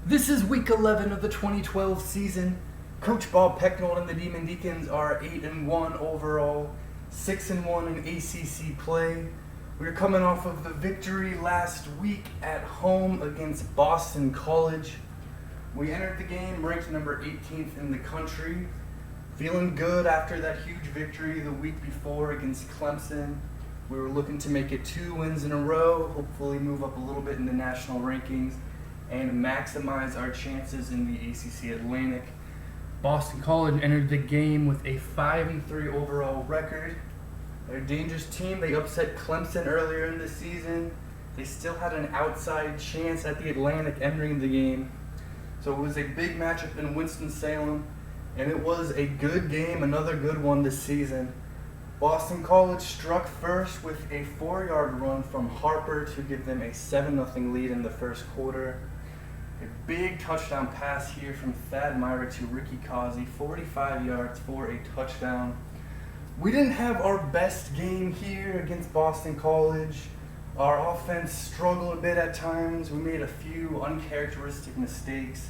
This is week 11 of the 2012 season. Coach Bob Pecknold and the Deacons are 8-1 overall, 6-1 in ACC play. We're coming off of the victory last week at home against Boston College. We entered the game ranked number 18th in the country, feeling good after that huge victory the week before against Clemson. We were looking to make it 2 wins in a row, hopefully move up a little bit in the national rankings, and maximize our chances in the ACC Atlantic. Boston College entered the game with a 5-3 overall record. They're a dangerous team. They upset Clemson earlier in the season. They still had an outside chance at the Atlantic entering the game. So it was a big matchup in Winston Salem, and it was a good game, another good one this season. Boston College struck first with a 4-yard run from Harper to give them a 7-0 lead in the first quarter. A big touchdown pass here from Thad Myra to Ricky Causey, 45 yards for a touchdown. We didn't have our best game here against Boston College. Our offense struggled a bit at times. We made a few uncharacteristic mistakes,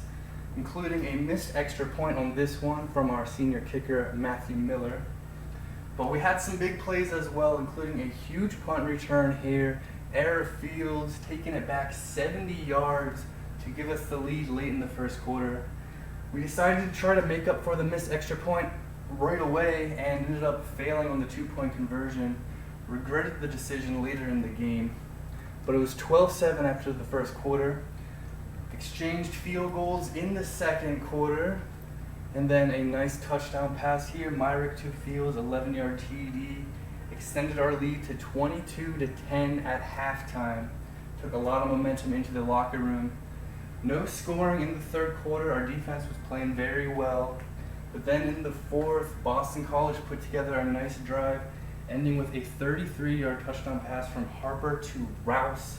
including a missed extra point on this one from our senior kicker, Matthew Miller. But we had some big plays as well, including a huge punt return here. Error Fields taking it back 70 yards to give us the lead late in the first quarter. We decided to try to make up for the missed extra point right away and ended up failing on the 2-point conversion. Regretted the decision later in the game. But it was 12-7 after the first quarter. Exchanged field goals in the second quarter. And then a nice touchdown pass here. Myrick to Fields, 11-yard TD. Extended our lead to 22-10 at halftime. Took a lot of momentum into the locker room. No scoring in the third quarter. Our defense was playing very well. But then in the fourth, Boston College put together a nice drive, ending with a 33-yard touchdown pass from Harper to Rouse.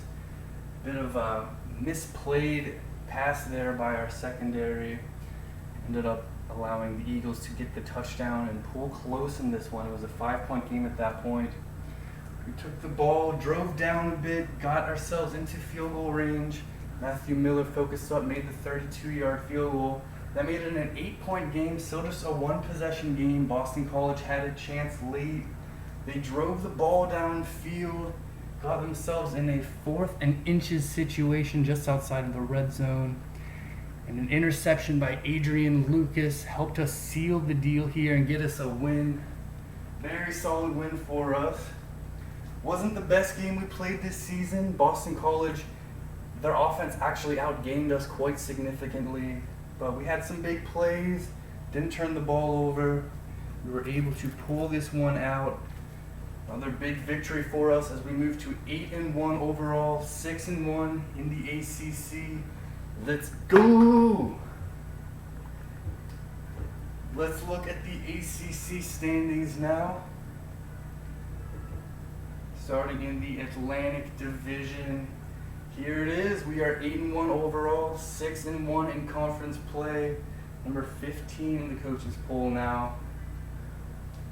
Bit of a misplayed pass there by our secondary. Ended up allowing the Eagles to get the touchdown and pull close in this one. It was a 5-point game at that point. We took the ball, drove down a bit, got ourselves into field goal range. Matthew Miller focused up, made the 32-yard field goal. That made it an 8-point game, still just a 1-possession game. Boston College had a chance late. They drove the ball downfield, got themselves in a 4th and inches situation just outside of the red zone. And an interception by Adrian Lucas helped us seal the deal here and get us a win. Very solid win for us. Wasn't the best game we played this season. Boston College, their offense actually outgained us quite significantly. But we had some big plays, didn't turn the ball over. We were able to pull this one out. Another big victory for us as we move to 8-1 overall, 6-1 in the ACC. Let's go! Let's look at the ACC standings now. Starting in the Atlantic Division. Here it is. We are 8-1 overall, 6-1 in conference play. Number 15 in the coaches poll now.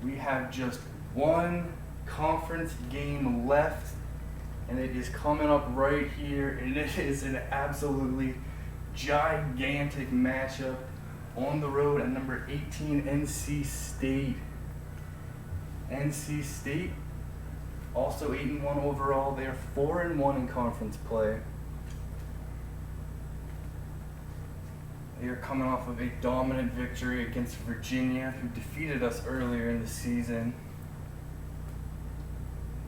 We have just one conference game left, and it is coming up right here, and it is an absolutely gigantic matchup on the road at number 18, NC State. NC State, also 8-1 overall. They are 4-1 in conference play. They are coming off of a dominant victory against Virginia, who defeated us earlier in the season.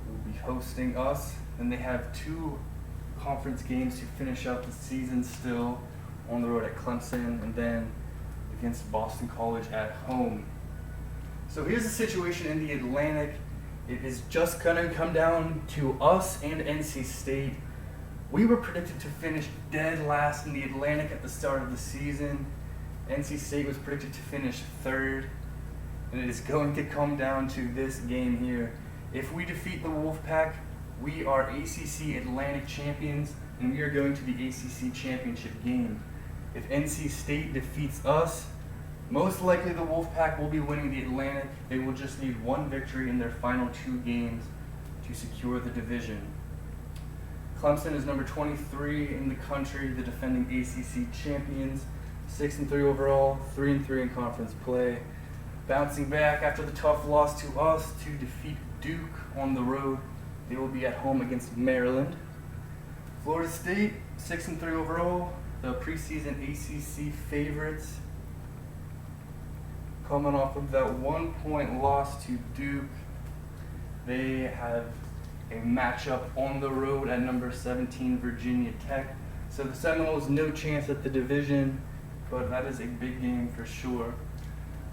Will be hosting us, and they have 2 conference games to finish up the season still, on the road at Clemson and then against Boston College at home. So here's the situation in the Atlantic. It is just going to come down to us and NC State. We were predicted to finish dead last in the Atlantic at the start of the season. NC State was predicted to finish 3rd. And it is going to come down to this game here. If we defeat the Wolfpack, we are ACC Atlantic champions, and we are going to the ACC championship game. If NC State defeats us, most likely the Wolfpack will be winning the Atlantic. They will just need 1 victory in their final 2 games to secure the division. Clemson is number 23 in the country, the defending ACC champions, 6-3 overall, 3-3 in conference play. Bouncing back after the tough loss to us to defeat Duke on the road. They will be at home against Maryland. Florida State, 6-3 overall, the preseason ACC favorites. Coming off of that 1-point loss to Duke, they have a matchup on the road at number 17 Virginia Tech. So the Seminoles, no chance at the division, but that is a big game for sure.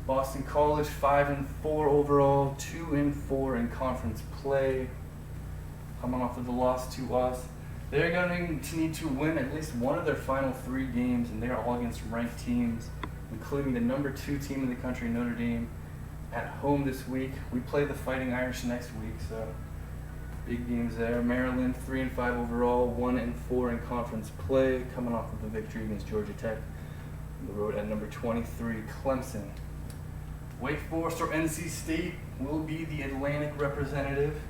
Boston College, 5-4 overall, 2-4 in conference play. Coming off of the loss to us, they're going to need to win at least one of their final 3 games, and they are all against ranked teams, including the number 2 team in the country, Notre Dame, at home this week. We play the Fighting Irish next week, so big games there. Maryland, 3-5 overall, 1-4 in conference play, coming off of the victory against Georgia Tech on the road at number 23, Clemson. Wake Forest or NC State will be the Atlantic representative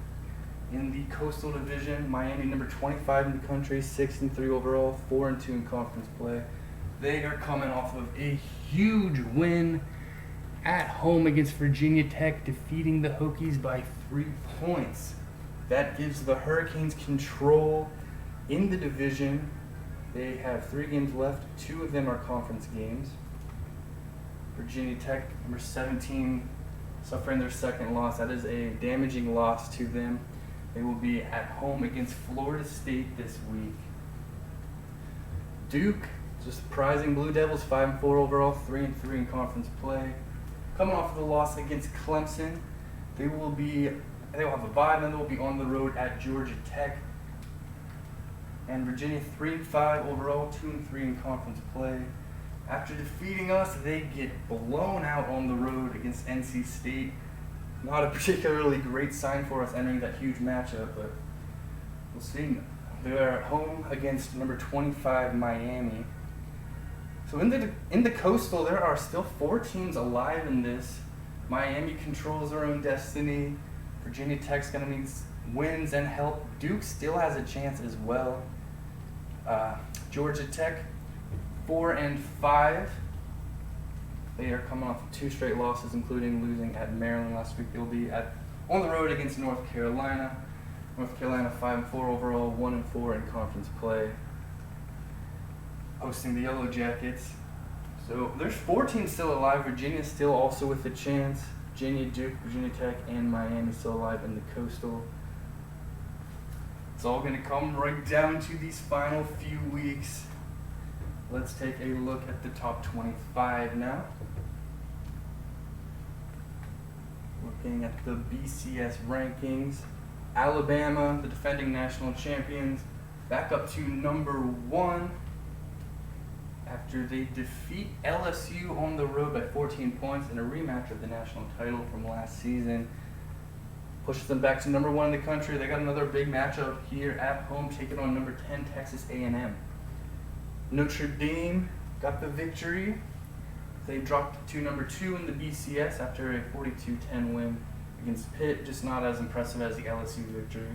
in the Coastal Division. Miami, number 25 in the country, 6-3 overall, 4-2 in conference play. They are coming off of a huge win at home against Virginia Tech, defeating the Hokies by 3 points. That gives the Hurricanes control in the division. They have 3 games left. 2 of them are conference games. Virginia Tech, number 17, suffering their second loss. That is a damaging loss to them. They will be at home against Florida State this week. Duke, just surprising Blue Devils, 5-4 overall, 3-3 in conference play. Coming off of the loss against Clemson, they will have a bye, and then they will be on the road at Georgia Tech. And Virginia, 3-5 overall, 2-3 in conference play. After defeating us, they get blown out on the road against NC State. Not a particularly great sign for us entering that huge matchup, but we'll see. They're at home against number 25 Miami. So in the Coastal, there are still 4 teams alive in this. Miami controls their own destiny. Virginia Tech's going to need wins and help. Duke still has a chance as well. Georgia Tech, 4-5. They are coming off 2 straight losses, including losing at Maryland last week. They'll be on the road against North Carolina. North Carolina, 5-4 overall, 1-4 in conference play, hosting the Yellow Jackets. So there's 4 teams still alive. Virginia still also with a chance. Virginia, Duke, Virginia Tech, and Miami still alive in the Coastal. It's all going to come right down to these final few weeks. Let's take a look at the top 25 now. Looking at the BCS rankings. Alabama, the defending national champions, back up to number 1 after they defeat LSU on the road by 14 points in a rematch of the national title from last season. Pushes them back to number 1 in the country. They got another big matchup here at home, taking on number 10 Texas A&M. Notre Dame got the victory. They dropped to number 2 in the BCS after a 42-10 win against Pitt, just not as impressive as the LSU victory.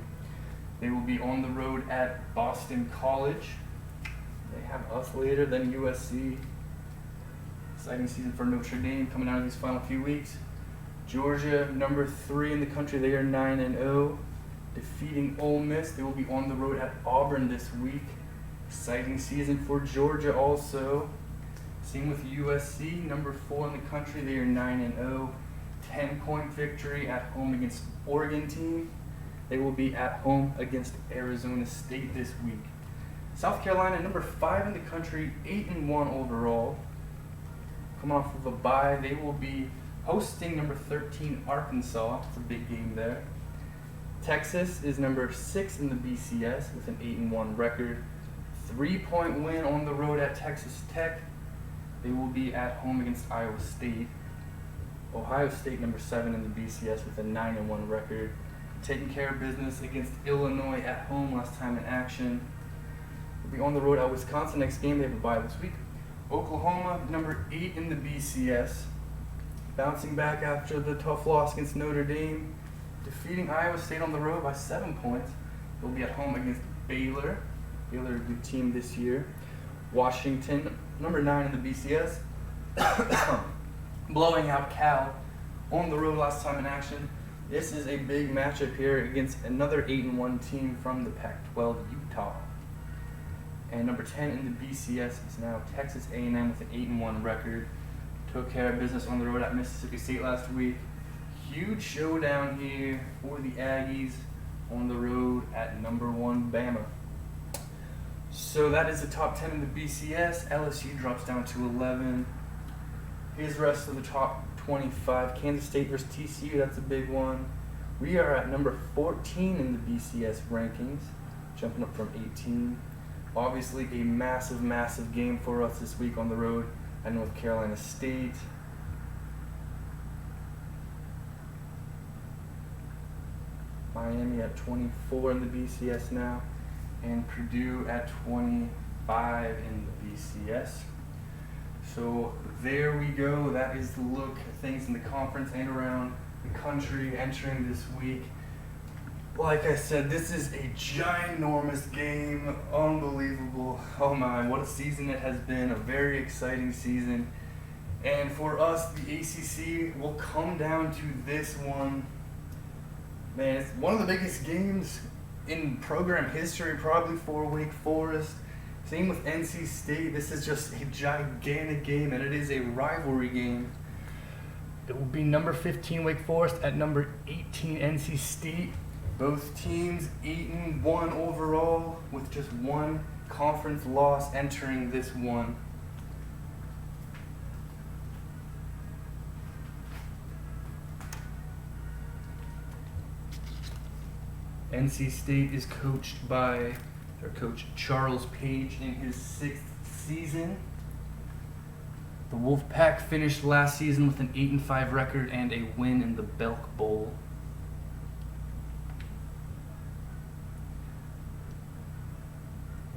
They will be on the road at Boston College. They have us later, then USC. Exciting season for Notre Dame coming out of these final few weeks. Georgia, number 3 in the country, they are 9-0, defeating Ole Miss. They will be on the road at Auburn this week. Exciting season for Georgia also. Same with USC, number 4 in the country, they are 9-0. 10-point victory at home against Oregon team. They will be at home against Arizona State this week. South Carolina, number 5 in the country, 8-1 overall. Coming off of a bye, they will be hosting number 13 Arkansas. It's a big game there. Texas is number 6 in the BCS with an 8-1 record. 3-point win on the road at Texas Tech. They will be at home against Iowa State. Ohio State, number 7 in the BCS with a 9-1 record. Taking care of business against Illinois at home last time in action. We'll be on the road at Wisconsin next game. They have a bye this week. Oklahoma, number 8 in the BCS. Bouncing back after the tough loss against Notre Dame. Defeating Iowa State on the road by 7 points. They'll be at home against Baylor. Baylor, a good team this year. Washington, number 9 in the BCS, blowing out Cal on the road last time in action. This is a big matchup here against another 8-1 team from the Pac-12, Utah. And number 10 in the BCS is now Texas A&M with an 8-1 record. Took care of business on the road at Mississippi State last week. Huge showdown here for the Aggies on the road at number 1 Bama. So that is the top 10 in the BCS. LSU drops down to 11. Here's the rest of the top 25. Kansas State versus TCU, that's a big one. We are at number 14 in the BCS rankings, jumping up from 18. Obviously a massive, massive game for us this week on the road at North Carolina State. Miami at 24 in the BCS now, and Purdue at 25 in the BCS. So there we go. That is the look at things in the conference and around the country entering this week. Like I said, this is a ginormous game. Unbelievable. Oh my, what a season it has been. A very exciting season. And for us, the ACC will come down to this one. Man, it's one of the biggest games in program history, probably for Wake Forest. Same with NC State. This is just a gigantic game, and it is a rivalry game. It will be number 15 Wake Forest at number 18 NC State. Both teams 8-1 overall, with just one conference loss entering this one. NC State is coached by their coach Charles Page in his 6th season. The Wolfpack finished last season with an 8-5 record and a win in the Belk Bowl.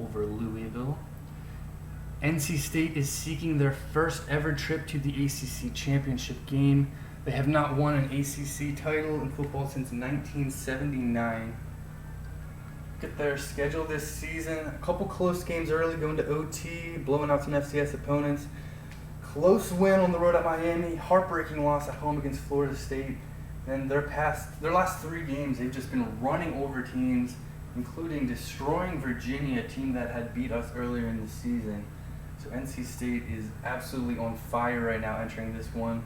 Over Louisville. NC State is seeking their first ever trip to the ACC championship game. They have not won an ACC title in football since 1979. Look at their schedule this season. A couple close games early, going to OT, blowing out some FCS opponents. Close win on the road at Miami, heartbreaking loss at home against Florida State. And their last 3 games, they've just been running over teams, including destroying Virginia, a team that had beat us earlier in the season. So NC State is absolutely on fire right now entering this one.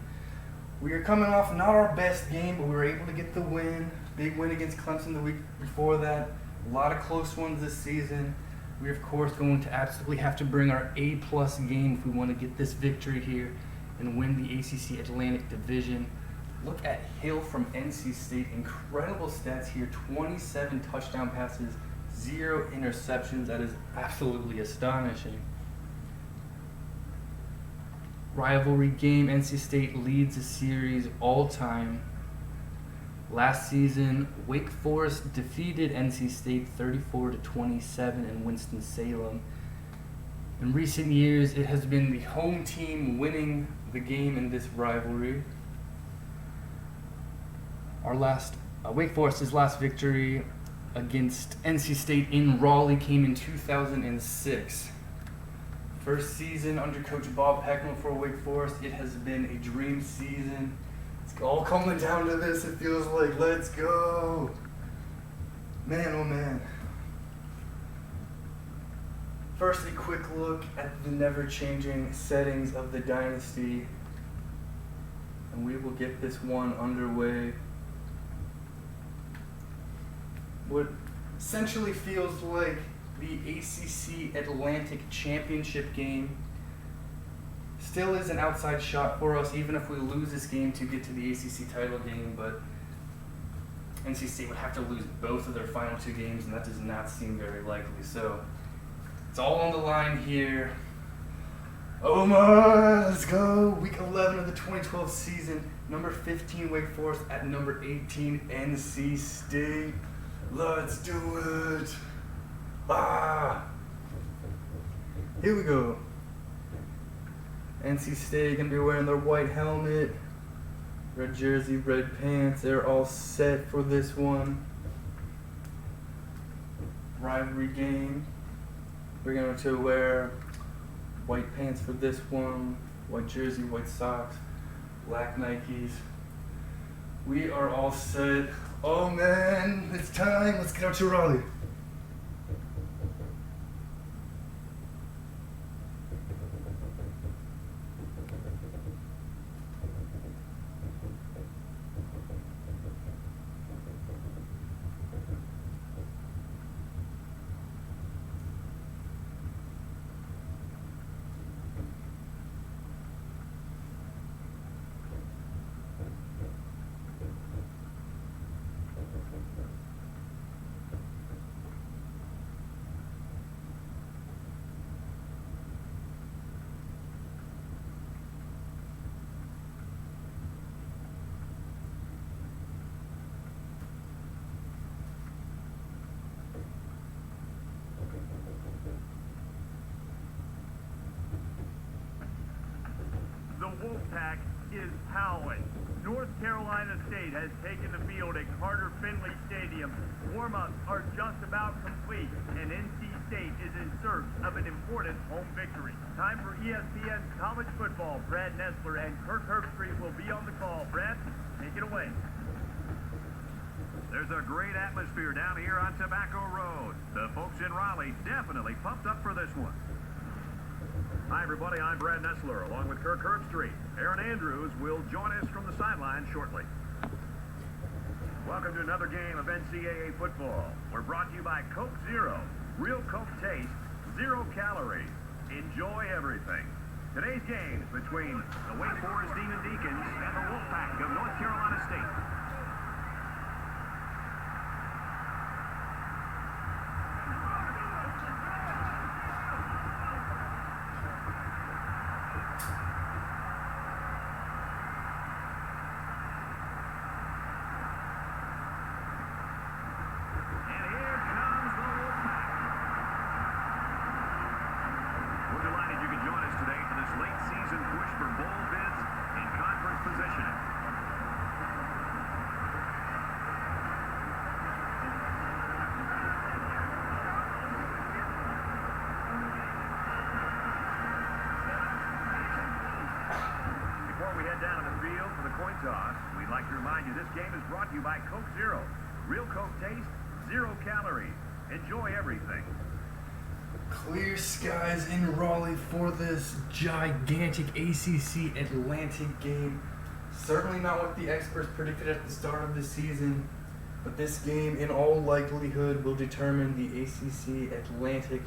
We are coming off not our best game, but we were able to get the win. Big win against Clemson the week before that. A lot of close ones this season. We're, of course, going to absolutely have to bring our A-plus game if we want to get this victory here and win the ACC Atlantic Division. Look at Hill from NC State. Incredible stats here. 27 touchdown passes, 0 interceptions. That is absolutely astonishing. Rivalry game, NC State leads the series all time. Last season, Wake Forest defeated NC State 34-27 in Winston Salem. In recent years, it has been the home team winning the game in this rivalry. Wake Forest's last victory against NC State in Raleigh came in 2006. First season under Coach Bob Pecknold for Wake Forest. It has been a dream season. It's all coming down to this, it feels like. Let's go. Man, oh man. First, a quick look at the never-changing settings of the dynasty. And we will get this one underway. What essentially feels like the ACC Atlantic Championship game. Still is an outside shot for us, even if we lose this game to get to the ACC title game, but NC State would have to lose both of their final 2 games, and that does not seem very likely. So it's all on the line here. Oh my, let's go. Week 11 of the 2012 season. Number 15 Wake Forest at number 18 NC State. Let's do it. Here we go. NC State gonna be wearing their white helmet, red jersey, red pants. They're all set for this one. rivalry game. We're going to wear white pants for this one, white jersey, white socks, black Nikes. We are all set. Oh man, it's time. Let's get out to Raleigh. The Wolfpack is howling. North Carolina State has taken the field at Carter Finley Stadium. Warm-ups are just about complete, and NC State is in search of an important home victory. Time for ESPN's college football. Brad Nessler and Kirk Herbstreit will be on the call. Brad, take it away. There's a great atmosphere down here on Tobacco Road. The folks in Raleigh definitely pumped up for this one. Hi, everybody. I'm Brad Nessler, along with Kirk Herbstreit. Aaron Andrews will join us from the sideline shortly. Welcome to another game of NCAA football. We're brought to you by Coke Zero. Real Coke taste, 0 calories. Enjoy everything. Today's game is between the Wake Forest Demon Deacons and the Wolfpack of North Carolina State. We'd like to remind you this game is brought to you by Coke Zero. Real Coke taste, 0 calories. Enjoy everything. Clear skies in Raleigh for this gigantic ACC Atlantic game. Certainly not what the experts predicted at the start of the season, but this game in all likelihood will determine the ACC Atlantic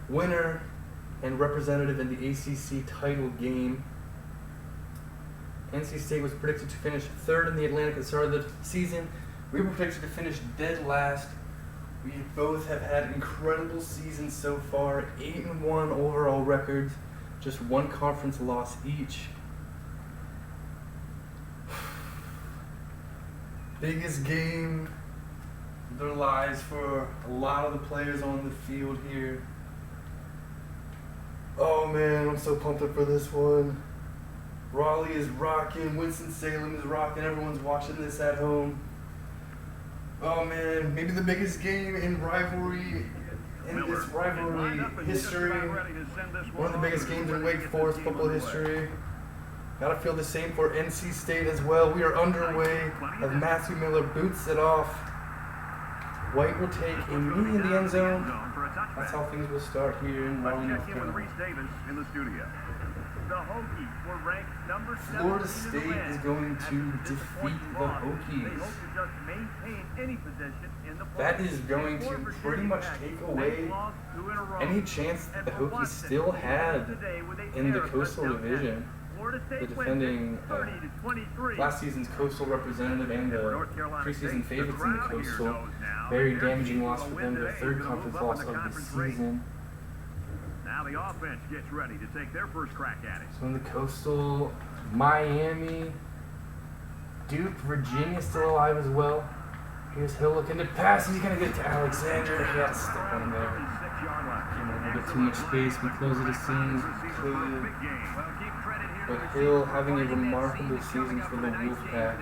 winner and representative in the ACC title game. NC State was predicted to finish 3rd in the Atlantic at the start of the season. We were predicted to finish dead last. We both have had incredible seasons so far, 8-1 overall records, just 1 conference loss each. Biggest game of their lives for a lot of the players on the field here. Oh man, I'm so pumped up for this one. Raleigh is rocking, Winston Salem is rocking, everyone's watching this at home. Oh man, maybe the biggest game in rivalry, this rivalry history. One of the biggest games in Wake Forest football history. Gotta feel the same for NC State as well. We are underway as Matthew Miller boots it off. White will take a knee in the end zone. That's how things will start here in Raleigh, North Carolina. The Hokies were ranked number 7. Florida State is going to defeat the Hokies. That is going to pretty much take away any chance that the Hokies still had in the Coastal Division. The defending last season's Coastal representative and the preseason favorites in the Coastal. Very damaging loss for them, their 3rd conference loss of the season. Now the offense gets ready to take their first crack at it. So in the Coastal, Miami, Duke, Virginia still alive as well. Here's Hill looking to pass. He's going to get it to Alexander. He got stuck on him there. Gave him a little bit too much space. We close it as soon as we could. But Hill having a remarkable season for the Wolfpack.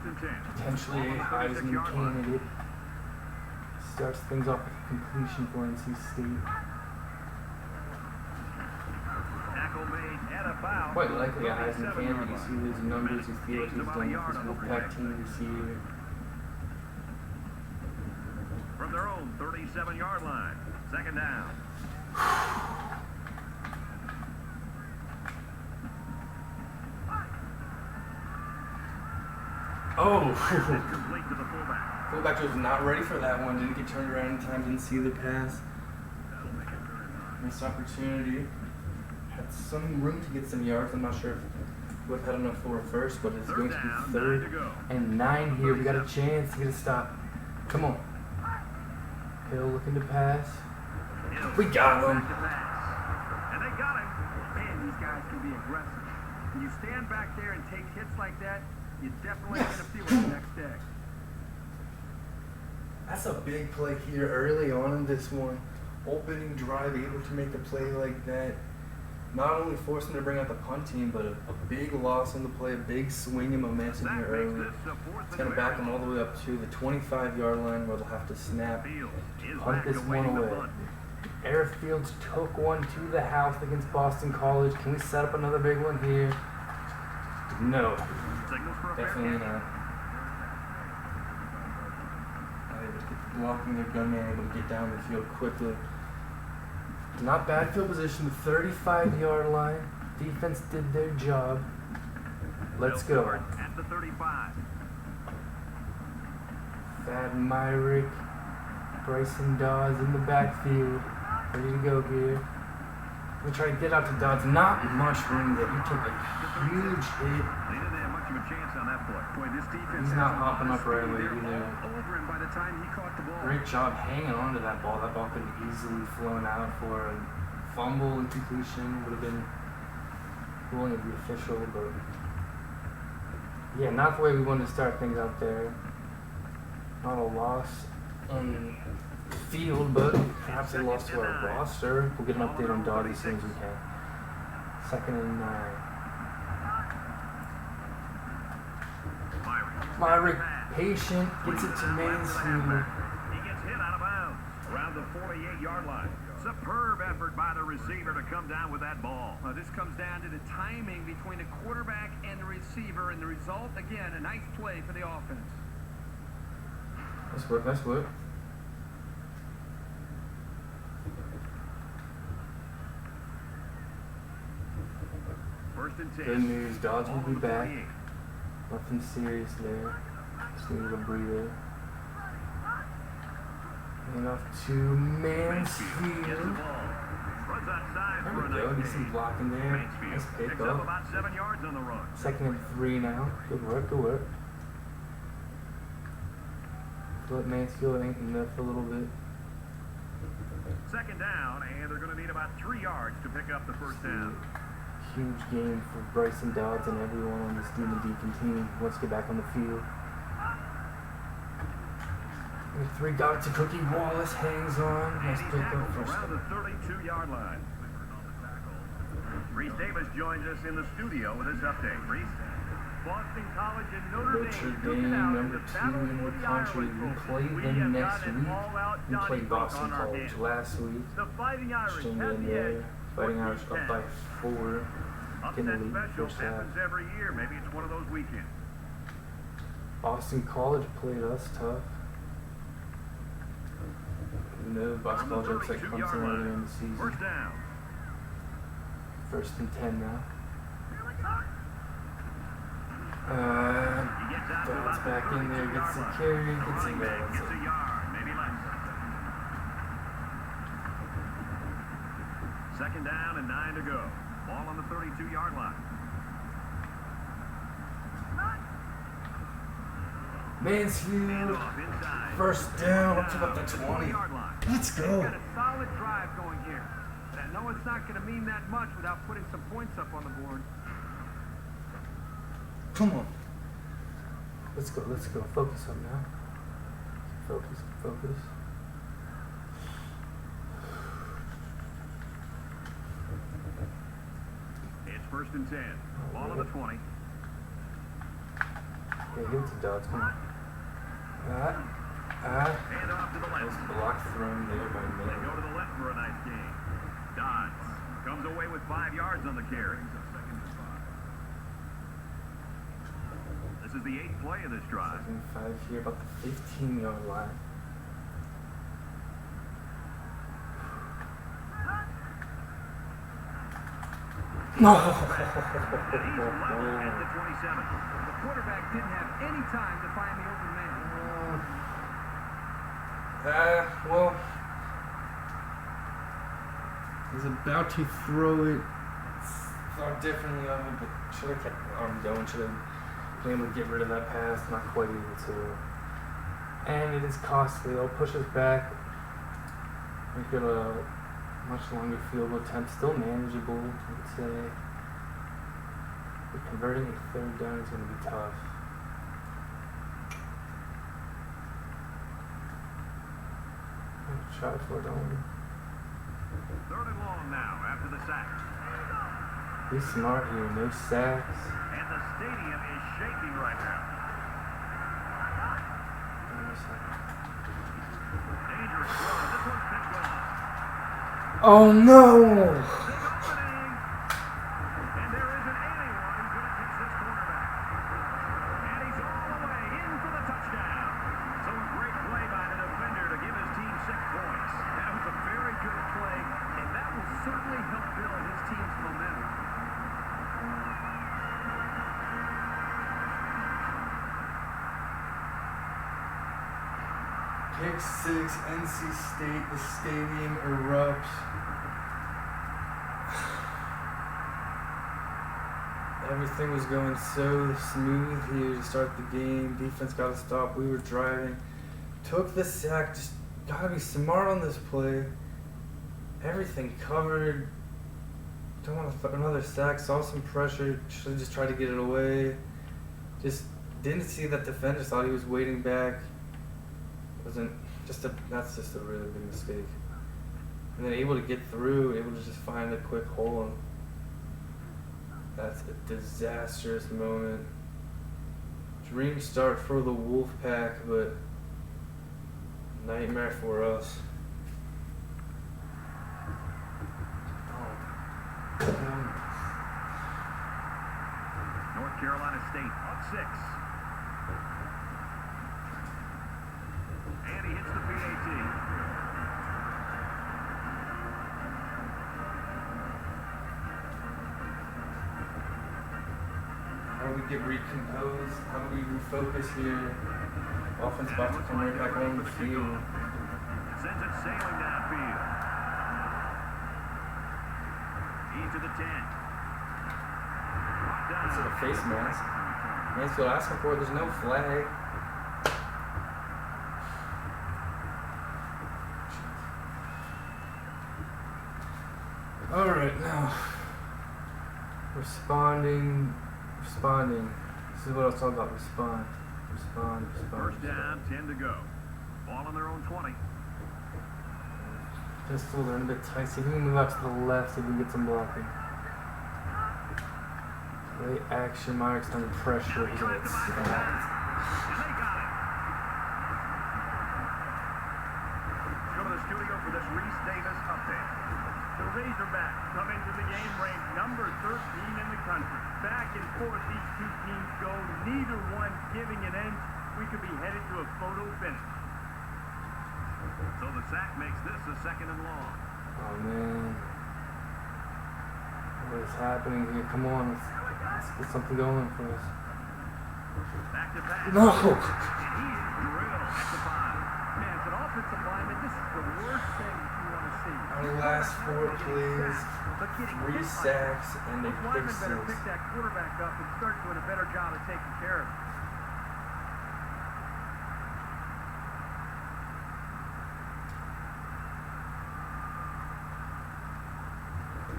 and 10. Potentially a Heisman candidate. Starts things off with a completion for NC State. Tackle made and a foul. Quite likely a Heisman 37-yard candidate. You see line. those numbers, you see what he's done with his on the Wolfpack play. team this year. From their own 37-yard line. Second down. Oh! Complete to the fullback. Fullback was not ready for that one. Didn't get turned around in time. Didn't see the pass. Missed opportunity. Had some room to get some yards. I'm not sure if would have had enough for a first, but it's going to be 3rd and 9 here. We got a chance to get a stop. Come on. Hill looking to pass. We got him. And they got him. Man, these guys can be aggressive. When you stand back there and take hits like that, you definitely get a feel of the next day. That's a big play here early on in this one. Opening drive, able to make a play like that. Not only forcing them to bring out the punt team, but a big loss on the play, a big swing in momentum here early. It's going to back them all the way up to the 25-yard line where they'll have to snap, punt this one away. Airfields took one to the house against Boston College. Can we set up another big one here? No. Definitely not. Able to get blocking their gunman, able to get down the field quickly. Not bad field position, the 35-yard line. Defense did their job. Let's go. At the 35. Thad Myrick, Bryson Dawes in the backfield. Ready to go here. We try to get out to Dodds. Not much room there. He took a huge hit. They didn't have much of a chance on that play. Boy, this defense He's not hopping up right away They're either. all over him by the time he caught the ball. Great job hanging on to that ball. That ball could have easily flown out for a fumble and completion. Would have been ruling of the official, but yeah, not the way we wanted to start things out there. Not a loss on the field, but perhaps a loss to our roster. We'll get an update on Dottie as soon as we can. 2nd and 9. Myrick, patient, gets it to Mansfield. He gets hit out of bounds around the 48-yard line. Superb effort by the receiver to come down with that ball. Well, this comes down to the timing between the quarterback and the receiver, and the result, again, a nice play for the offense. Nice work, nice work. First and 10. Good news, Dodds will be back. 48. Nothing serious there. Just needed a breather. And off to Mansfield. Gets the ball. Runs outside There for a we go, nice decent gain. blocking there. Mansfield Nice pick picks up up. about 7 yards on the run. 2nd and 3 now. Good work, good work. Let Mansfield ain't enough for a little bit. Second down, and they're going to need about 3 yards to pick up the first down. Huge game for Bryson Dodds and everyone on this Demon Deacon team who wants to get back on the field. And 3 got it to Cookie Wallace, hangs on. Nice And pick he up tackles first. around the 32-yard line. Reese Davis joins us in the studio with his update. Reese? Boston College and Notre Notre Dame took Dame, it out in number the 2 battle in for the the country. Ireland We Bowl. play We them have next got an week. all-out We played Donnybrook Boston on our College hands. last week. The Fighting Irish Staying have in the edge. there. Fighting Irish up by 4. Getting the Upset lead special first half. happens every year. Maybe it's one of those weekends. Boston College played us tough. No, Boston College looks like Clemson earlier in the season. First down. 1st and 10 now. He gets out to Dodds about back the in there, gets the 32-yard carry, line. gets a Running back yard. gets a yard, maybe less. Second down and 9 to go. Ball on the 32-yard line. Mansfield, Off inside. first down, up to about the 20. 20-yard line. Let's They've go. got a solid drive going here. And I know it's not going to mean that much without putting some points up on the board. Come on. Let's go, let's go. Focus on now. Focus, focus. It's 1st and 10. Ball on the 20. Yeah, give it to Dodds. Come on. Hand off to the left. Nice block thrown there by They Miller. go to the left for a nice game. Dodds comes away with 5 yards on the carry. This is the 8th play of this drive. 2nd and 5 here, about the 15-yard line. No. He's level at the 27. The quarterback didn't have any time to find the open man. Well, he's about to throw it. Thought differently of it, but should have kept the arm going. Should have been able to get rid of that pass. Not quite able to. And it is costly. They'll push us back. Make it a much longer field goal attempt. Still manageable, I would say. But converting a 3rd down is going to be tough. Try for it, don't we? 3rd and long now after the sack. Be smart here, no sacks. And the stadium is shaking right now. Dangerous throw. This one's picked off. Oh no! Big opening. And there isn't anyone who's going to catch this cornerback. And he's all the way in for the touchdown. So a great play by the defender to give his team 6 points. That was a very good play, and that will certainly help build his team's momentum. Pick 6, NC State, the stadium erupts. Everything was going so smooth here to start the game. Defense got to stop. We were driving. Took the sack. Just got to be smart on this play. Everything covered. Don't want to throw another sack. Saw some pressure. Should have just tried to get it away. Just didn't see that defender. Thought he was waiting back. That's just a really big mistake. And then able to get through, able to just find a quick hole. And that's a disastrous moment. Dream start for the Wolfpack, but nightmare for us. North Carolina State up 6. And he hits the PAT. How do we get recomposed? How do we refocus here? Offense about to come right back on the field. Sends it sailing downfield. He's to the 10. It's a face mask. Mansfield asking for it. There's no flag. All right, now responding. This is what I was talking about. Respond. First down, 10 to go. Ball on their own 20. Pistol, they're in a bit tight. See if we can move out to the left. See if we can get some blocking. Play action. Myers under pressure. He's gonna get stabbed. And they got it. Go to the studio for this Reese Davis update. The Razorbacks come into the game ranked number 13 in the country. Back and forth these two teams go, neither one giving an inch. We could be headed to a photo finish. So the sack makes this a 2nd and long. Oh man, what is happening here? Come on, let's get something going for us. Back to pass. No. And he is drilled at the 5. Man, as an offensive lineman, this is the worst thing you want to see. Our last 4 plays, 3 sacks, and a Those pick linemen better pick 6. that quarterback up and start doing a better job of taking care of him.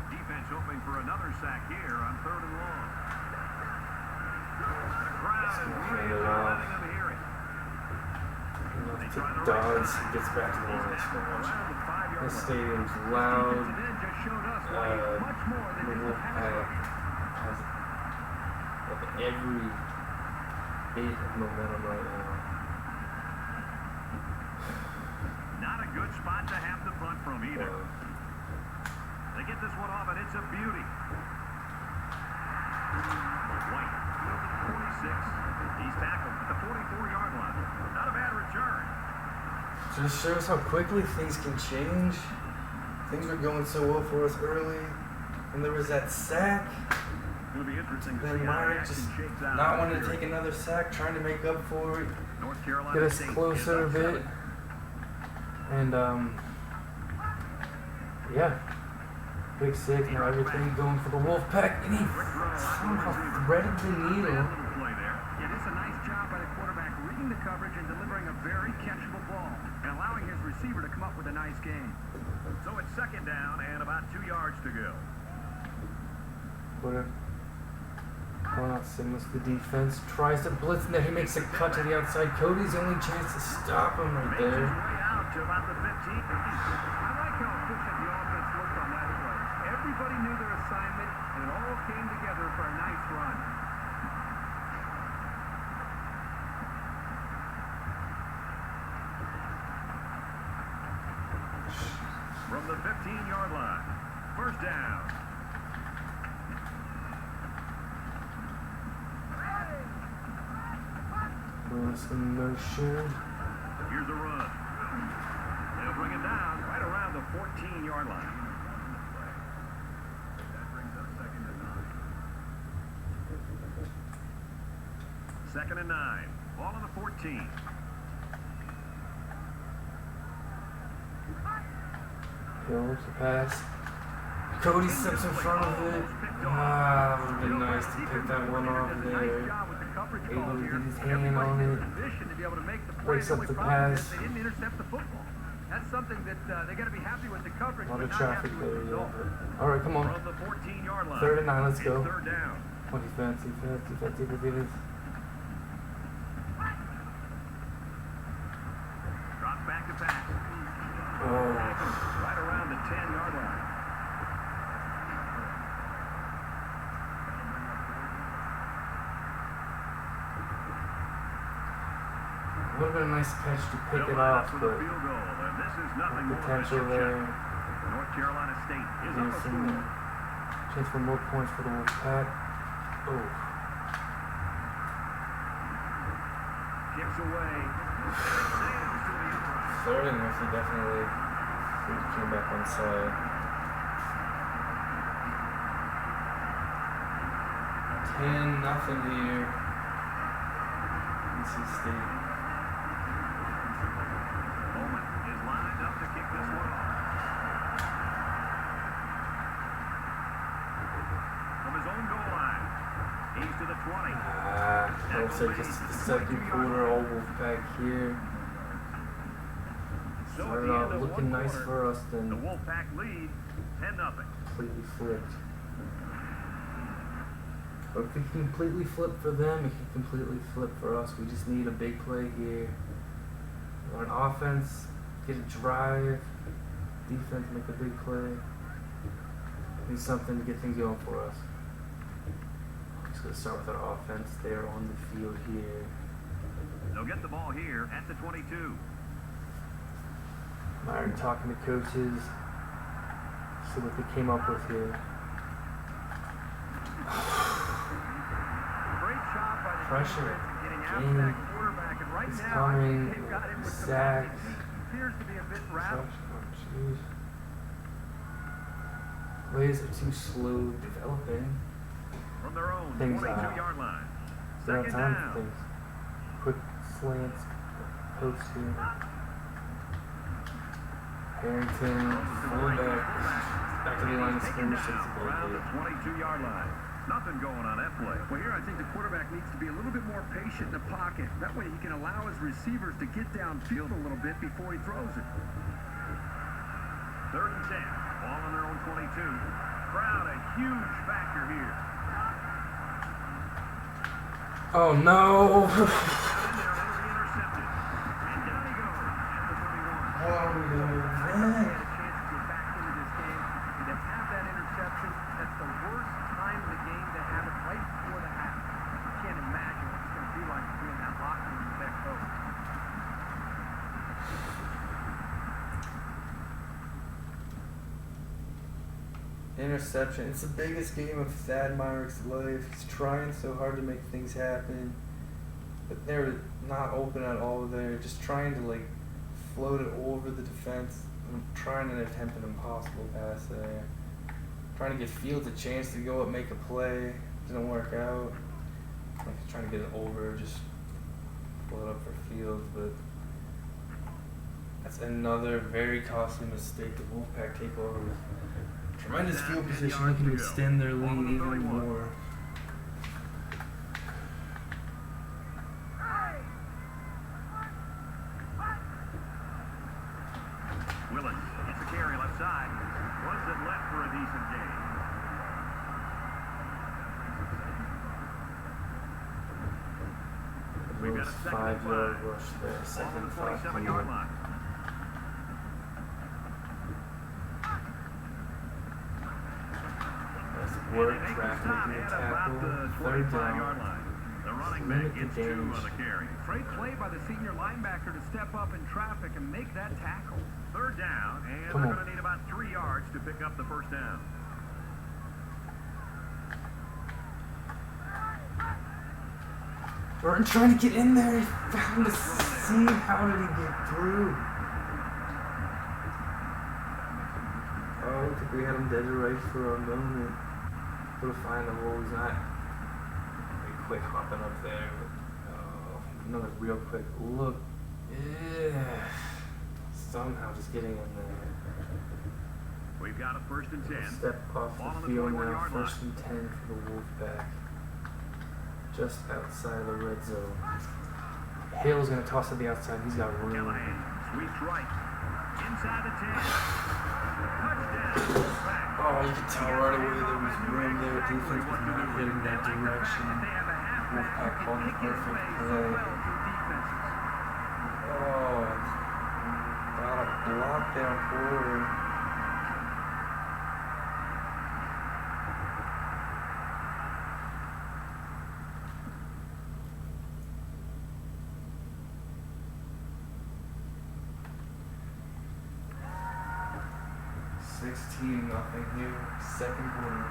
Defense hoping for another sack here on 3rd and long. The crowd is really letting them hear it. Dodds gets back to the line of scrimmage. The stadium's loud. The Wolfpack has every bit of momentum right now. Not a good spot to have the punt from either. They get this one off, and it's a beauty. White, 46. He's tackled at the 44-yard line. Not a bad return. Just shows how quickly things can change. Things were going so well for us early, and there was that sack. It's going to be interesting to Then see how the Myrick action just shakes out. not wanting to take another sack, trying to make up for it, North Carolina get us State closer a is up bit, 7. and yeah, big six, now everything going for the Wolfpack, and he somehow threaded the needle. Yeah, this is a nice job by the quarterback reading the coverage and delivering a very catchable ball and allowing his receiver to come up with a nice game. So it's second down and about 2 yards to go. Quarter. Going out seamless. The defense tries to blitz, and then he makes a cut to the outside. Cody's the only chance to stop him right Makes his there. way out to about the 15. I like how efficient the offense looked on that play. Everybody knew their assignment, and it all came together for a nice run. From the 15-yard line. First down. Lewis in motion. Here's a run. They'll bring it down right around the 14-yard line. That brings up second and 9. Ball on the 14. Hills the pass. Cody steps in front of it. Ah, would have been nice to pick that one off there. Able to get his hand on it. Breaks up the pass. They didn't intercept the football. That's something that they got to be happy with the coverage. A lot of but not traffic happy with there, the yeah. result. Alright, come on. From the 14-yard line. 3rd and 9, let's go. It's third down. Oh, defense. Drops back to pass. Oh. Right around the 10-yard line. Would have been a nice catch to pick They'll it line off, up for but the field goal, and this is nothing more than a potential chip there. shot. North Carolina State is up a There's some score. chance for more points for the Wolfpack. Oh. Kicks away. Sails to the upright. 3rd and he definitely came back on side. 10-0 here. NC State. Bowman is lined up to kick this one off. From his own goal line. He's to the 20. Looks like it's the second quarter, all Wolfpack here. So at Started the end out of looking one nice quarter, for us, the then Wolfpack lead 10-0. completely flipped. But if we can completely flip for them, it can completely flip for us. We just need a big play here. We want offense, get a drive, defense, make a big play. Need something to get things going for us. Just gonna start with our offense. They're on the field here. They'll get the ball here at the 22. Myron talking to coaches. See what they came up with here. Great job by the Pressure. defense getting after Game that quarterback. And right is now, I coming. think they've got him with the Sacks. back. He appears to be a bit rattled. Oh, jeez. Plays are too slow developing. From their own Things 22-yard line. They don't have Second time down. for things. Quick slants, post here. Harrington, fullback, back to the line of scrimmage. Takes a Around the big 22-yard line. Nothing going on that play. Well, here I think the quarterback needs to be a little bit more patient in the pocket. That way he can allow his receivers to get downfield a little bit before he throws it. 3rd and 10. Ball on their own 22. Crowd a huge factor here. Oh no! Down in there, it'll be intercepted. And down he goes at the 31. Oh He no! had a chance to get back into this game. And to have that interception, that's the worst time in the game to have it right before the half. You can't imagine what it's going to be like to be in interception. It's the biggest game of Thad Myrick's life. He's trying so hard to make things happen, but they're not open at all. They're just trying to like float it over the defense. I'm trying to attempt an impossible pass there. Trying to give Fields a chance to go up, make a play. Didn't work out. Like trying to get it over, just pull it up for Fields, but that's another very costly mistake. The Wolfpack take over with tremendous field position, looking to extend their lead even more. Willis gets a carry left side. Wasn't left for a decent gain. We've got a 5-yard rush there, second 5 coming yard up. line. Nice work, traffic, and tackle, third down. The running back gets 2 on the carry. Great play by the senior linebacker to step up in traffic and make that tackle. Third down, and Come they're on. going to need about 3 yards to pick up the first down. Burton trying to get in there. He found the seam. How did he get through? Oh, I think we had him dead to right for a moment. Able to find the hole. He's not very quick hopping up there. But, another real quick look. Yeah. Somehow just getting in there. We've got a first and 10. Step off Ball on the the field 21-yard now. line. First and 10 for the Wolfpack. Just outside of the red zone. Hale's going to toss to the outside. He's got room. Callahan sweeps right. Inside the 10. Touchdown. Wolfpack. Oh, you can tell right away there was room there. Defense was not heading that direction. Wolfpack called the perfect play. Oh, got a block there forward. Nothing here. Second quarter.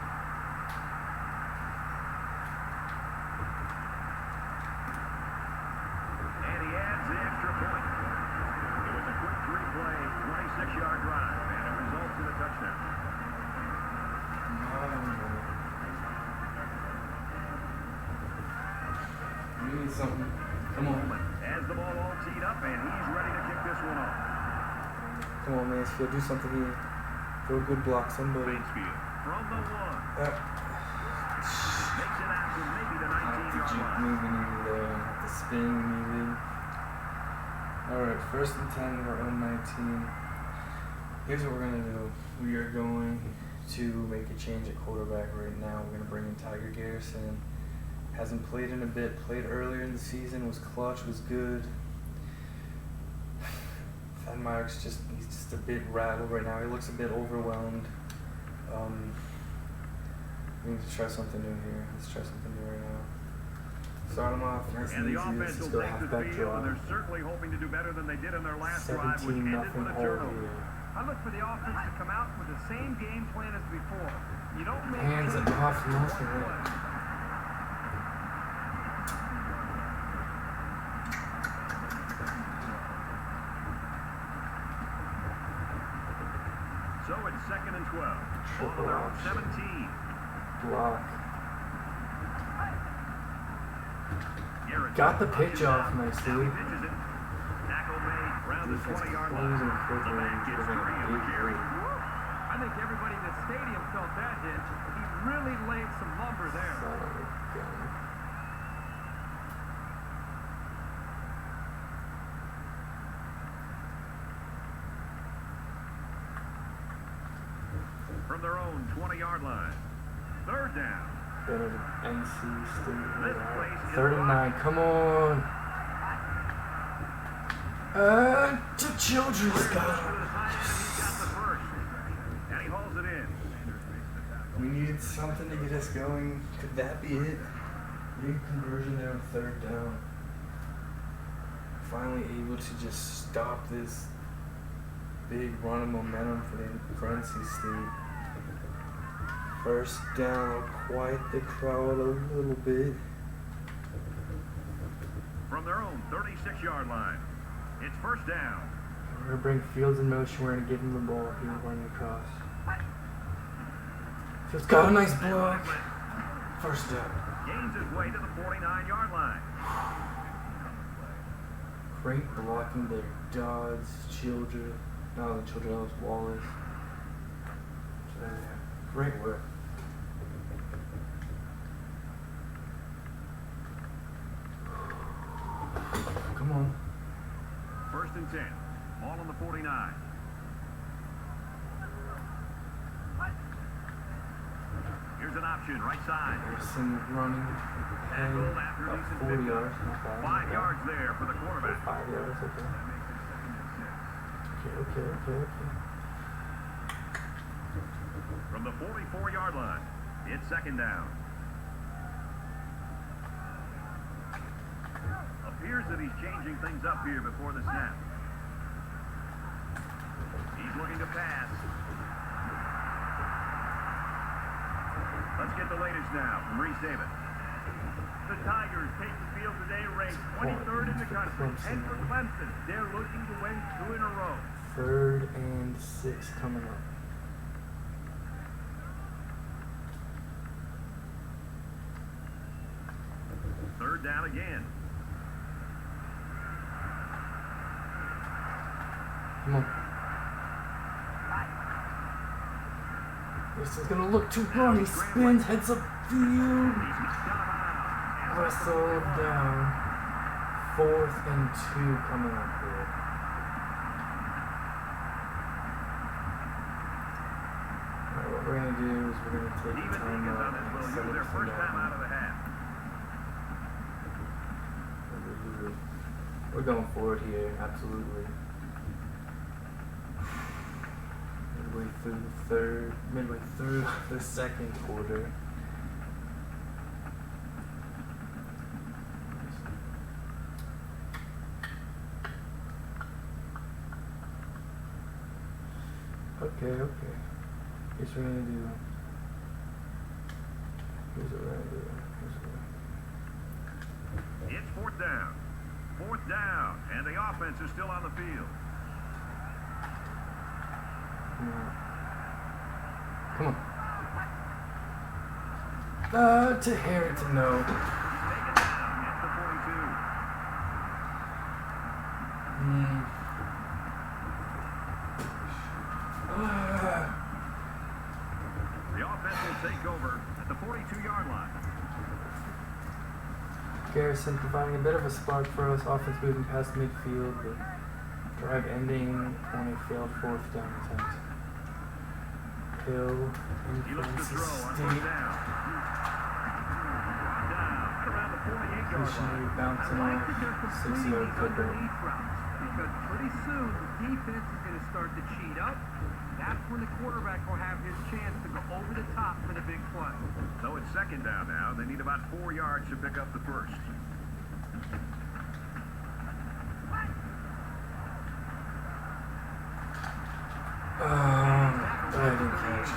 And he adds the extra point. It was a quick 3-play, 26-yard drive, and it results in a touchdown. We need something. Come on. Has the ball all teed up, and he's ready to kick this one off. Come on, Mansfield. Do something here. Throw a good block, somebody. Mansfield from the 1. Makes it out to maybe the 19-yard Juke line. move we needed there. The spin we needed. Alright, first and 10, we're on 19. Here's what we're going to do. We are going to make a change at quarterback right now. We're going to bring in Tiger Garrison. Hasn't played in a bit. Played earlier in the season. Was clutch. Was good. Thad Myrick's he's just a bit rattled right now. He looks a bit overwhelmed. We need to try something new here. Let's try something new right now. Start him off nice And and the easy. offense Let's will just go take the halfback field, draw. and they're certainly hoping to do better than they did in their last drive, which 17 ended nothing with a hole turnover. here. I look for the offense to come out with the same game plan as before. You don't make Hands changes off on nothing. one play. So it's 2nd and 12. Ball on Triple their own option. 17. Block. Garrett Got the pitch punches off out. nicely. Now he pitches it. Tackle made around the Defense 20-yard closing line. quickly. The back gets 3 on the carry. I think everybody in the stadium felt that hit. He really laid some lumber there. Son of a gun. From their own 20-yard line. 3rd down. Better than NC State. This place is 3rd and 9. Come on. To Children's got him. He's got the first. And he hauls it in. We needed something to get us going. Could that be it? Big conversion there on 3rd down. Finally able to just stop this big run of momentum for NC State. First down will quiet the crowd a little bit. From their own 36-yard line, it's first down. We're going to bring Fields in motion. We're going to give him the ball here running across. Fields got a nice block. First down. Gains his way to the 49-yard line. Great blocking there. Dodds, Childress. No, the Childress, that was Wallace. Great work. Come on. First and 10. Ball on the 49. Here's an option, right side. Harrison running ahead, about 40 yards. Not bad. 5 yards there for the quarterback. 5 yards, okay. Okay. From the 44-yard line, it's second down. Appears that he's changing things up here before the snap. He's looking to pass. Let's get the latest now from Reese Davis. The Tigers take the field today, ranked 23rd in the country. And for Clemson, they're looking to win 2 in a row. 3rd and 6 coming up. Third down again. Come on. This is gonna look too long. He spins, heads up field. Wrestle down. 4th and 2 coming up here. Alright, what we're gonna do is we're gonna take Even time Deacons out on this and will set use up their some first time out of the half. We're going forward here, absolutely. Midway through the second quarter. Okay. Here's what we're gonna do. It's fourth down. Fourth down, and the offense is still on the field. Come on. To Harrington, no. He's taken down at the 42. The offense will take over at the 42-yard line. Garrison providing a bit of a spark for us. Offense moving past midfield, but drive ending on a failed 4th down attempt. Hill He looks to influences throw on State. first down. Down at around the 48-yard Missionary line. bouncing I like off that they're completing 6-yard these football. underneath routes because pretty soon the defense is going to start to cheat up. That's when the quarterback will have his chance to go over the top for the big play. So it's second down now. They need about 4 yards to pick up the first. I didn't catch.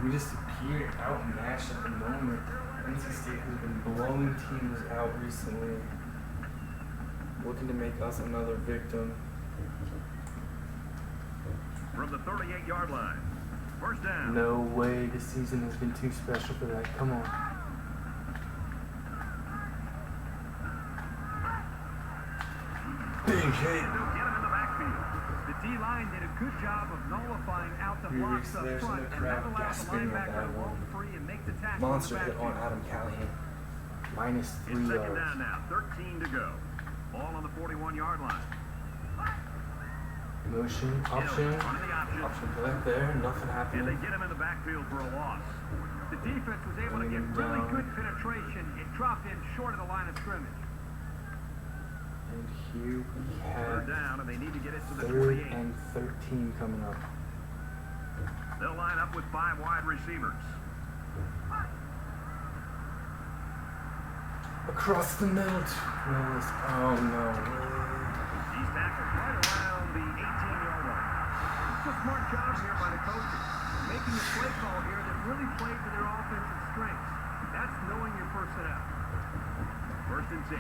We just appear outmatched at the moment. NC State has been blowing teams out recently, looking to make us another victim. From the 38-yard line. First down. No way, this season has been too special for that. Come on. Big hit. They'll get him in the backfield. The D-line did a good job of nullifying out the blocks up There's front, the and that crowd allowed the gasping at linebacker that to roll one. free and make the tackle. Monster in the hit on backfield. Adam Callahan. Minus 3 It's second yards. down now. 13 to go. Ball on the 41-yard line. Motion, option. Hill on the option. Option back there, nothing And they happening. get him in the backfield for a loss. The defense was able to get really good penetration. It dropped in short of the line of scrimmage. And here we Third have down, and they need to get it to the 3rd 28. and 13 coming up. They'll line up with 5 wide receivers. Across the middle. Willis. Oh no. He's tackled right around the 18-yard line. Just smart job here by the coaches. Making a play call here that really played to their offensive strengths. That's knowing your personnel. 1st and 10.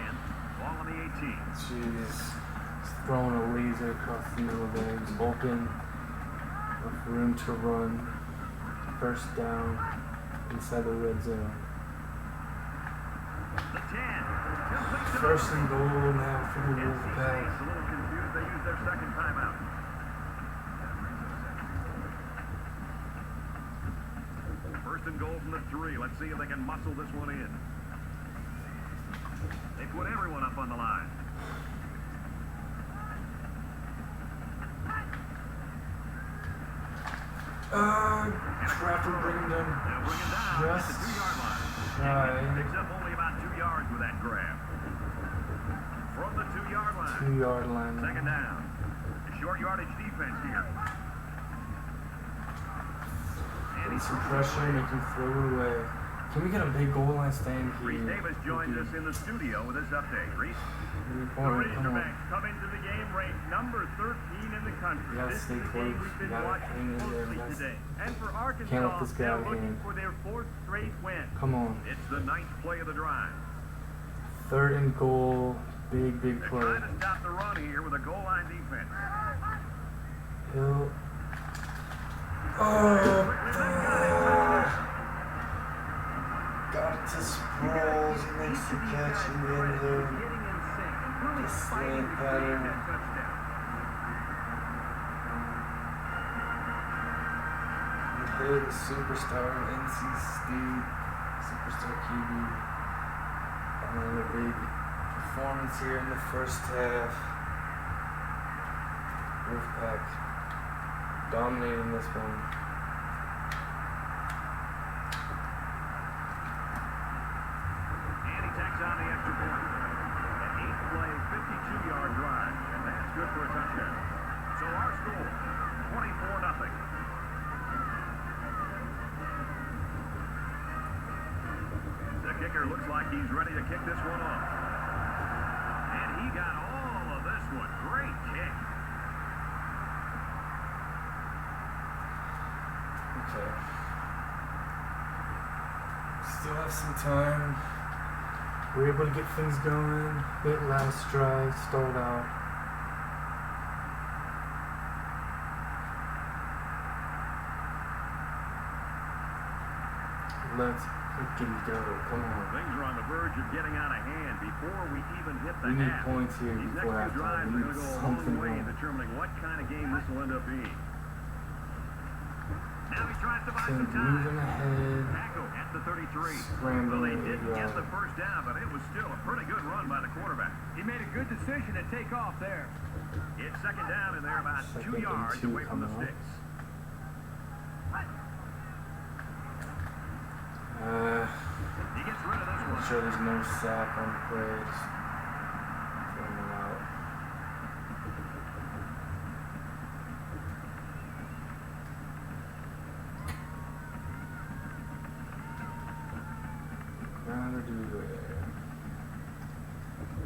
Ball on the 18. Jeez. He's throwing a laser across the middle there. He's open. With room to run. 1st down inside the red zone. The 10. Complete to 1st and goal now for the NC State's Wolfpack. a little confused. They used their 2nd timeout. First and goal from the 3. Let's see if they can muscle this one in. They put everyone up on the line. Crawford bringing them They'll bring it down at the just 2-yard line. shy. Picks up only about 2 yards with that grab. From the 2-yard line. 2-yard line. 2nd down. A short yardage defense here. Getting some pressure, make him throw it away. Can we get a big goal line stand here? Reese Davis joins us in the studio with this update. Reese? The Come on. Razorbacks come into the game ranked number 13 in the country. You gotta This stay is the close. game we've You been gotta watching hang in there, closely guys. today. And for Can't let Arkansas, this guy they're out of looking hand. for their 4th straight win. Come on. It's the 9th play of the drive. 3rd and goal. Big They're play. trying to stop the run here with a goal line defense. Hill. Got it to Sproles. He makes the catch in the end zone. Getting in sync and really The fighting slant to create pattern. that touchdown. The superstar NC State, superstar QB. Another big performance here in the 1st half. Wolfpack dominating this one. And he tacks on the extra point. An 8-play, 52-yard drive. And that's good for a touchdown. So our score, 24-0. The kicker looks like he's ready to kick this one off. And he got all of this one. Great kick. Okay. Still have some time. We're able to get things going. Bit last drive, stalled out. Let's freaking go. Come on. Things are on the verge of getting out of hand before we even hit the We need half. points here These before next few drives halftime. are We going need to go a something long way in going. determining what kind of game this will end up being. Now he tries to buy King some time. moving ahead. Tackle at the 33. Scrambling Well, they didn't it, get the first down, but it was still a pretty good run by the quarterback. He made a good decision to take off there. It's 2nd down, and they're about 2 2nd and yards 2 away from the coming up. sticks. He gets rid of this I'm one. sure there's no sack on the play. Just throwing it out. Rather do there.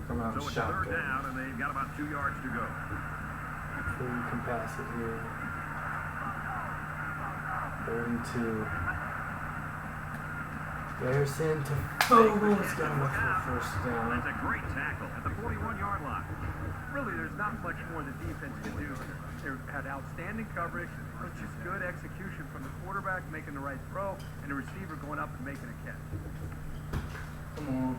Come out So it's shotgun. 3rd down, and they've got about 2 yards to go. Hopefully we can pass it here. 3rd and 2. Garrison to Fogle. It's got enough for a 1st down. That's a great tackle at the 41-yard line. Really, there's not much more the defense can do. They had outstanding coverage. It was just good execution from the quarterback making the right throw and the receiver going up and making a catch. Come on.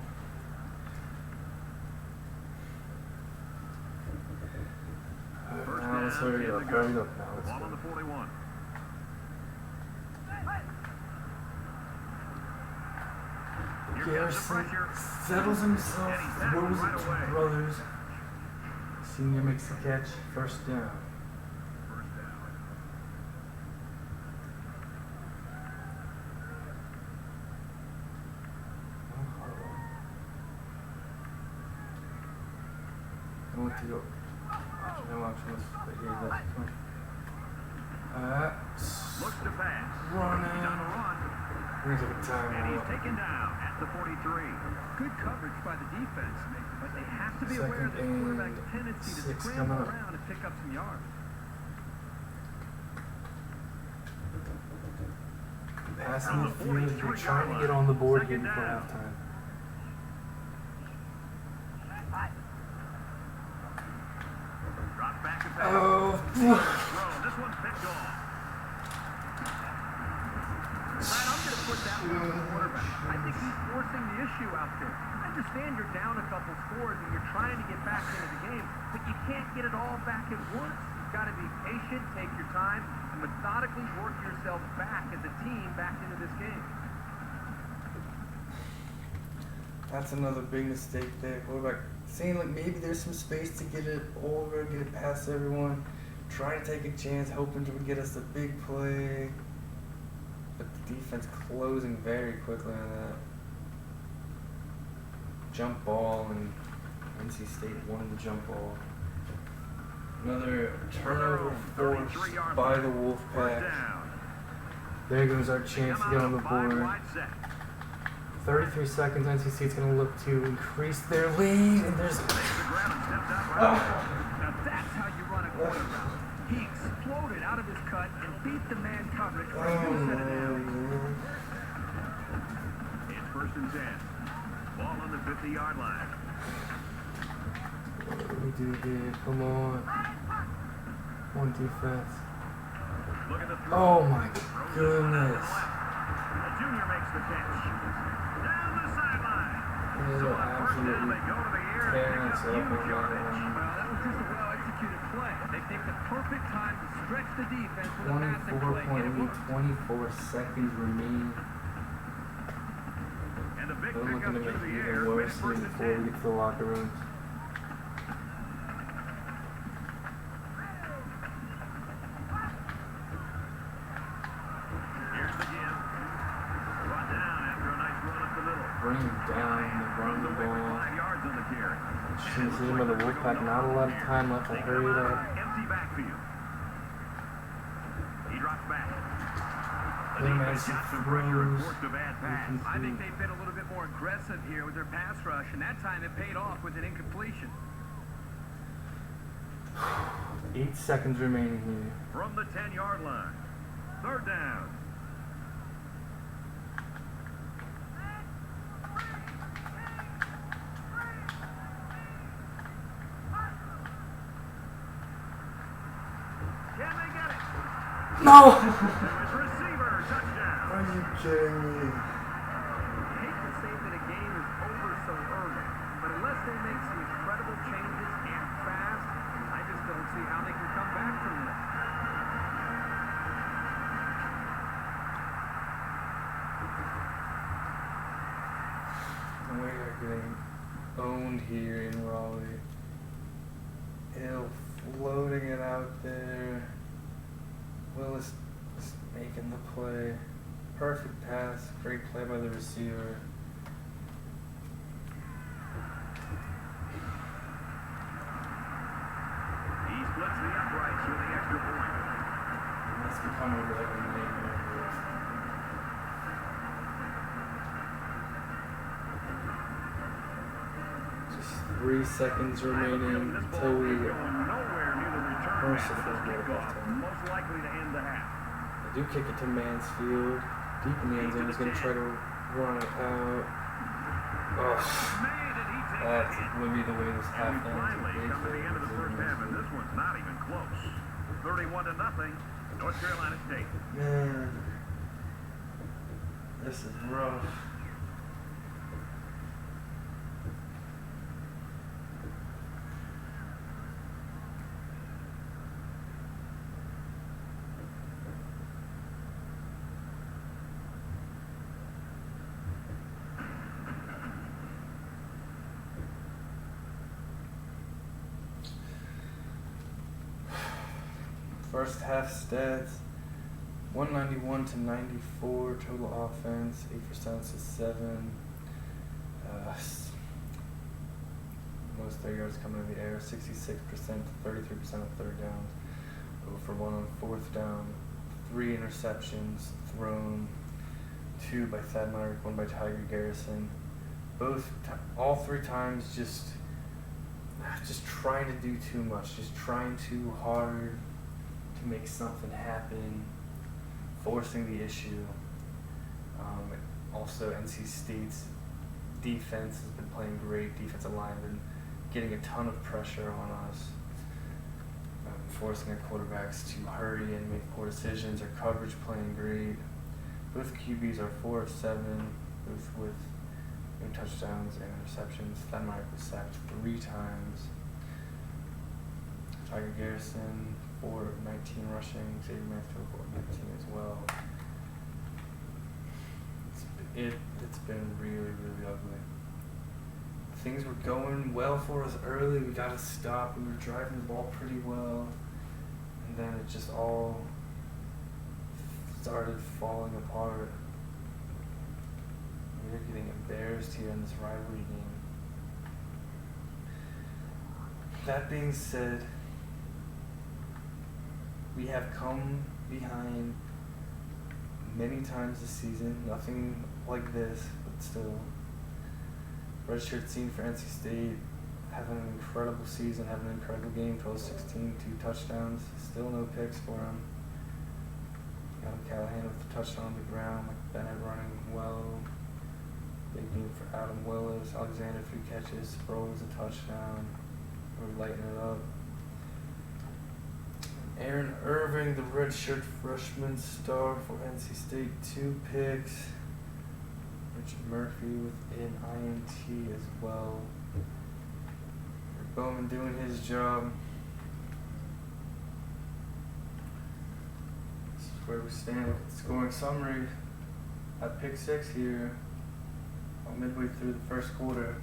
First Now let's down, hurry in up. the Hurry go. up now. Let's Ball on the go. 41. Here comes the Garrison pressure. settles himself, And he's tackled throws right it to away. the brothers. Senior makes the catch, 1st down. First down. I want to go. No option. Let's here. That's fine. Looks to pass. Running. He's on the run. We're gonna take a time And he's out. taken down at the 43. Good coverage by the defense, but they have to be 2nd aware of the and quarterback's tendency to 6 scramble coming up. around and pick up some yards. passing the field. You're trying to get on the board here before halftime. Drop back and pass. Oh. This one's picked off. Brad, I'm going to put that one on the quarterback. I think he's forcing the issue out there. I understand you're down a couple scores and you're trying to get back into the game, but you can't get it all back at once. You've got to be patient, take your time, and methodically work yourself back as a team back into this game. That's another big mistake there. Quarterback seeing like maybe there's some space to get it over, get it past everyone, trying to take a chance, hoping to get us a big play. But the defense closing very quickly on that. Jump ball, and NC State won the jump ball. Another turnover forced by the Wolfpack. There goes our chance to get on the board. 33 seconds, NC State's going to look to increase their lead, and there's... Now that's how you run a quarter route. He exploded out of his cut and beat the man coverage for a good set of downs. It's 1st and 10. Ball on the 50-yard line. What do we do here? Come on. One defense. Look at the throw. Oh my goodness. The junior makes the catch. Down the sideline. This is So an on 1st down, they go to the air and pick tearing up us up huge on yardage. that one. Well, that was just a well-executed play. They picked the perfect time to stretch the defense with a passing play. 24 seconds remaining. And a big They're pickup looking to through make the it air. even worse Made it 1st and before we 10. get to the locker rooms. Here's the give. Brought down after a nice run up the middle. Bring him down and run the ball. 5 yards on the carry. Seems to him by the Wolfpack, not a lot of time left to hurry it up. Empty backfield. He drops back. The Little defense Mason got some pressure and throws. forced a bad pass. I think they've been a little bit more aggressive here with their pass rush, and that time it paid off with an incompletion. 8 seconds remaining here. From the 10-yard line. 3rd down. Can they get it? No! His receiver, touchdown. Are you kidding me? I hate to say that a game is over so early, but unless they make some incredible changes and fast, I just don't see how they can come back from this. We are getting owned here in Raleigh. Hill floating it out there. Willis is making the play. Perfect pass. Great play by the receiver. He splits the uprights with the extra point. And that's become a regular nightmare for us. Just 3 seconds remaining until we Going nowhere near the return Merciful pass of this goal kickoff. halftime. Most likely to end the half. do kick it to Mansfield. Deep in the end zone. He's going to try to run it out. Oh, that would be the way this half And we ends. finally come to the end of the first half, and this one's not even close. 31-0, North Carolina State. Man, this is rough. First half stats, 191 to 94 total offense, 8 for 7. Most 30 yards coming in the air, 66% to 33% on third downs, 0 for 1 on fourth down, 3 interceptions thrown, 2 by Thad Myrick, 1 by Tiger Garrison. All 3 times just trying to do too much, just trying too hard to make something happen, forcing the issue. also NC State's defense has been playing great. Defensive line been getting a ton of pressure on us, forcing our quarterbacks to hurry and make poor decisions. Our coverage playing great. Both QBs are 4 of 7, both with no touchdowns and interceptions. Thadmeyer was sacked 3 times. Tiger Garrison 4 of 19 rushing. Xavier Mansfield 4 of 19 as well. It's been really, really ugly. Things were going well for us early. We got to stop. We were driving the ball pretty well. And then it just all started falling apart. We were getting embarrassed here in this rivalry game. That being said, we have come behind many times this season. Nothing like this, but still. Redshirt scene for NC State, having an incredible season, having an incredible game, 12-16, 2 touchdowns, still no picks for him. Adam Callahan with the touchdown on the ground, Mike Bennett running well. Big game for Adam Willis, Alexander 3 catches, Sproles a touchdown. We're lighting it up. Aaron Irving, the redshirt freshman star for NC State, 2 picks. Richard Murphy with an INT as well. Rick Bowman doing his job. This is where we stand with the scoring summary. At pick 6 here, midway through the first quarter.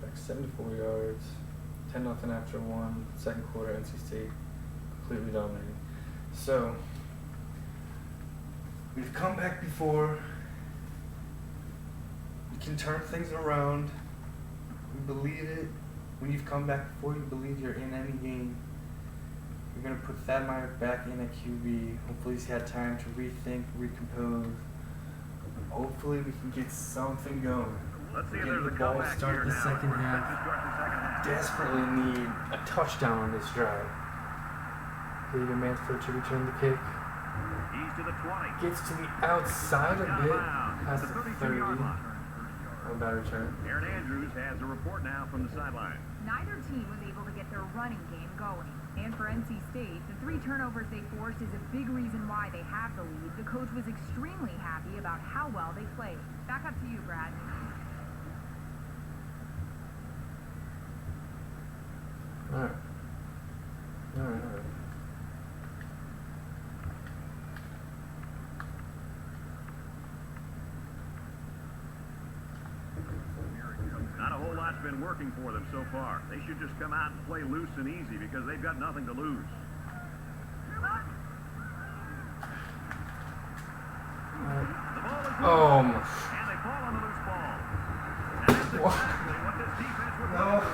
Back 74 yards. 10-0 after 1. Second quarter, NC State completely dominating. So, we've come back before. We can turn things around. We believe it. When you've come back before, you believe you're in any game. You're going to put Thadmeyer back in at QB. Hopefully he's had time to rethink, recompose. Hopefully we can get something going. Let's see if Get there's the a ball comeback start here the now. second half. Desperately need a touchdown on this drive. Xavier Mansfield to return the kick. He's to the 20. Gets to the outside a bit. Has the 30. One bad return. Aaron Andrews has a report now from the sideline. Neither team was able to get their running game going. And for NC State, the 3 turnovers they forced is a big reason why they have the lead. The coach was extremely happy about how well they played. Back up to you, Brad. Alright. Not a whole lot's been working for them so far. They should just come out and play loose and easy because they've got nothing to lose. The ball is Oh my. and they fall on the loose ball. And that's exactly what this defense would No. do.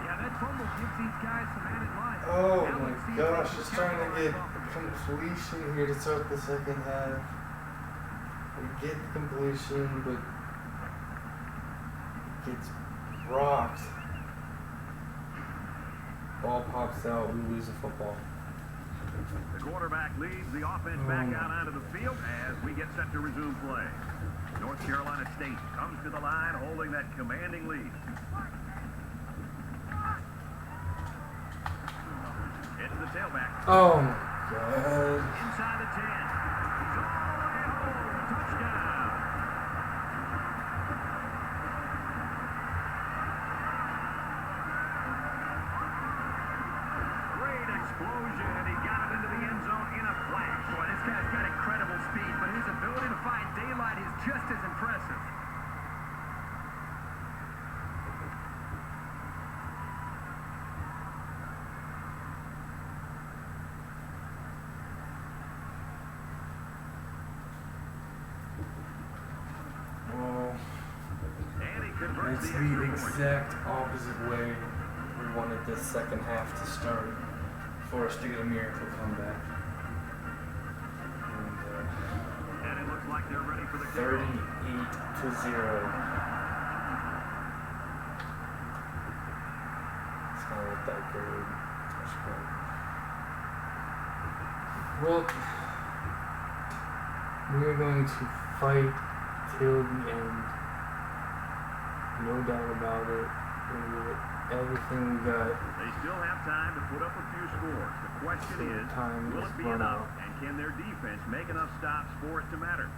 Yeah, that fumble gives these guys some added life. Oh Now my let's see if gosh, they just can trying to capitalize get off of it. completion here to start the second half. We get the completion, but gets rocked. Ball pops out, we lose the football. The quarterback leads the offense back out onto the field as we get set to resume play. North Carolina State comes to the line holding that commanding lead. It's the tailback. Oh my god. Inside the 10. He's all the way home. Touchdown. Great explosion. He got it into the end zone in a flash. Boy, this guy's got incredible speed, but his ability to find daylight is just as impressive. Oh, And he converts it's the the extra point. exact opposite way we wanted this second half to start for us to get a miracle comeback. And And it looks like they're ready for the 38-0. It's not look that good. Well, We're going to fight till the end. No doubt about it. We're going to give it everything we got. They still have time to put up a few scores. The question So is, time will is it be run enough? out. And can their defense make enough stops for it to matter?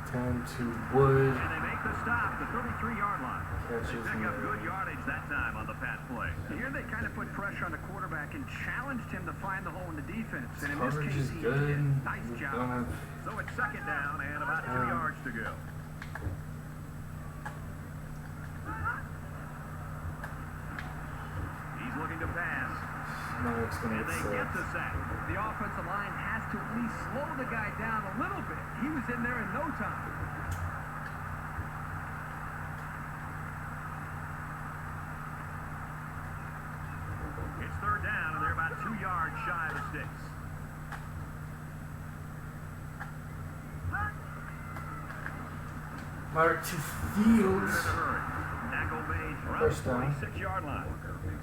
10 to Wood. And they make the stop at the 33-yard line. They Catches pick up me. good yardage that time on the pass play. Here they kind of put pressure on the quarterback and challenged him to find the hole in the defense. And in this Coverage case, is he good. did. Nice We job. don't have So it's second down and about 2 yards to go. He's looking to pass. no, it's going to And get they get the sacked. sack. The offensive line has to at least slow the guy down a little bit. He was in there in no time. It's third down, and they're about 2 yards shy of the sticks. Mark to They're Fields. in a hurry. Tackle made around First the down. 46-yard line.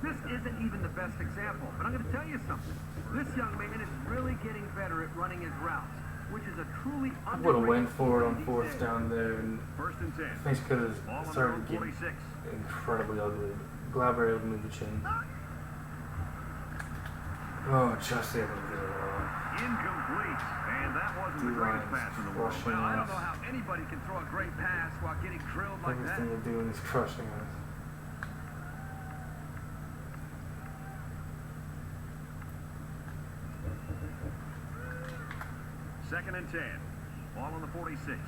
This isn't even the best example, but I'm going to tell you something. This young man is really getting better at running his routes, which is a truly I would have went underrated for it on these fourth days. down there, and First and 10. things could Ball have on their started own to get 46. incredibly ugly. Glad we're able to move the chains. Oh, just able to get it all. Incomplete. And that wasn't the greatest D-line's pass in the world. crushing Well, I don't us. know how anybody can throw a great pass while getting drilled like that. Everything we're doing is crushing us. Second and 10. Ball on the 46.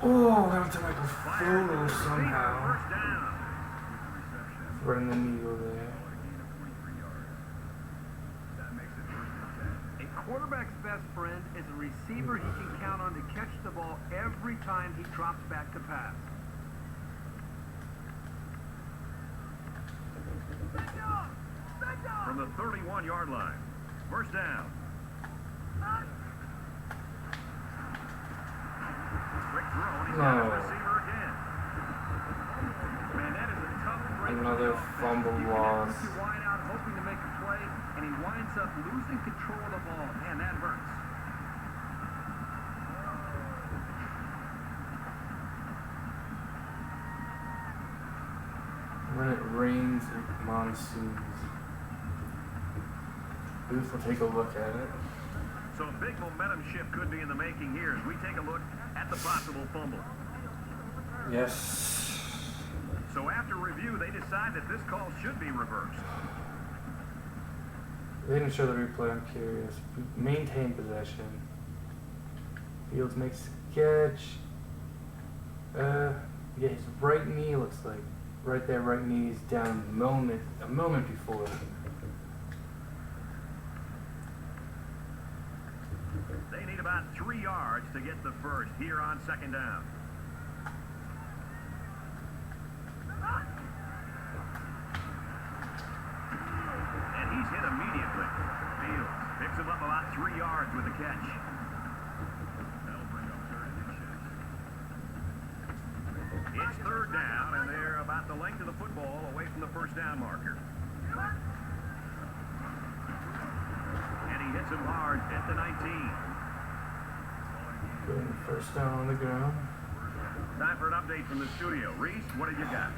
Oh, that went to Michael Fired Fuller receiver, somehow. first down. Threading the needle there. A quarterback's best friend is a receiver he can count on to catch the ball every time he drops back to pass. From the 31-yard line. First down. Quick throw, and he's got No. his receiver again. Man, that is a tough break. Another fumble loss. Puts you wide out, hoping to make a play, and he winds up losing control of the ball. Man, that hurts. When it rains, it monsoons. Booth will take a look at it. So a big momentum shift could be in the making here as we take a look at the possible fumble. Yes. So after review, they decide that this call should be reversed. They didn't show the replay, I'm curious. Maintain possession. Fields makes a catch. Yeah, his right knee looks like. Right there, right knee is down a moment before. They need about 3 yards to get the first here on second down. And he's hit immediately. Fields picks him up about 3 yards with the catch. It's third down, and they're about the length of the football away from the first down marker. And he hits him hard at the 19. Boom, first down on the ground. Time for an update from the studio. Reese, what have you got?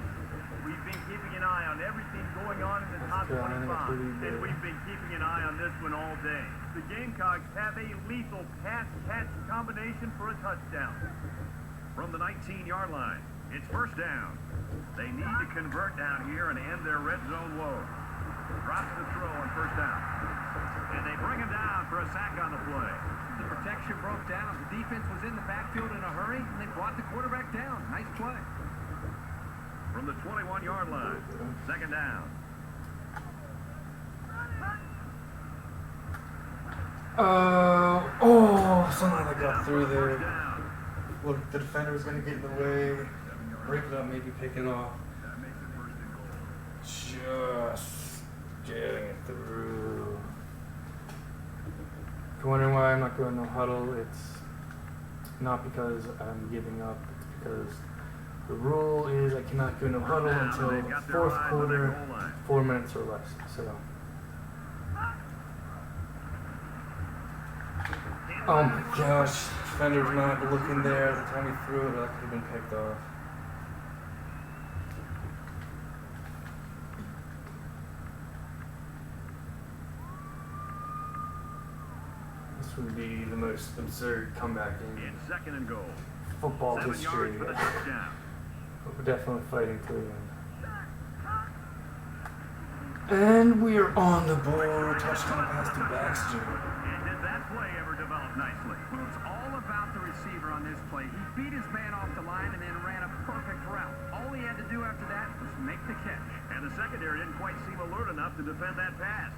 We've been keeping an eye on everything going on in the top That's good. 25, Pretty good. and we've been keeping an eye on this one all day. The Gamecocks have a lethal pass-catch combination for a touchdown. From the 19-yard line, it's first down. They need to convert down here and end their red zone woes. Drops the throw on first down. And they bring him down for a sack on the play. The protection broke down. The defense was in the backfield in a hurry, and they brought the quarterback down. Nice play. From the 21-yard line, second down. Somehow they got through First there. down. Look, the defender was going to get in the way. Break it up, maybe pick it off. Just getting it through. If you're wondering why I'm not going no huddle, it's not because I'm giving up. It's because The rule is I cannot go no huddle until fourth quarter, 4 minutes or less. So, oh my gosh, defender's not looking there at the time he threw it, but that could have been picked off. This would be the most absurd comeback in second and goal. Football 7 history. yards for the touchdown. But we're definitely fighting Cleveland. And we are on the board. Touchdown pass to Baxter. And did that play ever develop nicely? Well, it's all about the receiver on this play. He beat his man off the line and then ran a perfect route. All he had to do after that was make the catch. And the secondary didn't quite seem alert enough to defend that pass.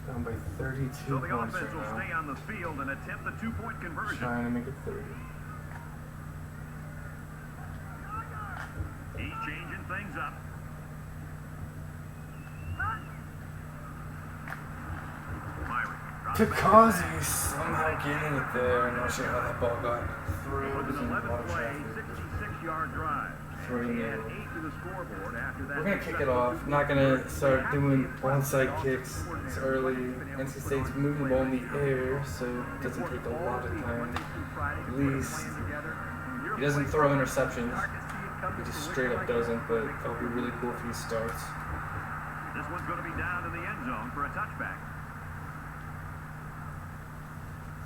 Down by 32 So the points offense will right stay now. on the field and attempt the 2-point conversion. Trying to make it 30. He's changing things up. Takazi somehow getting it there. I'm not sure how that ball got through. It was an There's a lot 11th of play, traffic. 66-yard drive. Three He had nil. 8 to the scoreboard after that. We're going to kick it off. Not going to start doing onside kicks. It's early. NC State's moving the ball in the air, so it doesn't take a lot of time. At least he doesn't throw interceptions. He just straight up doesn't, but that would be really cool if he starts. This one's going to be down in the end zone for a touchback.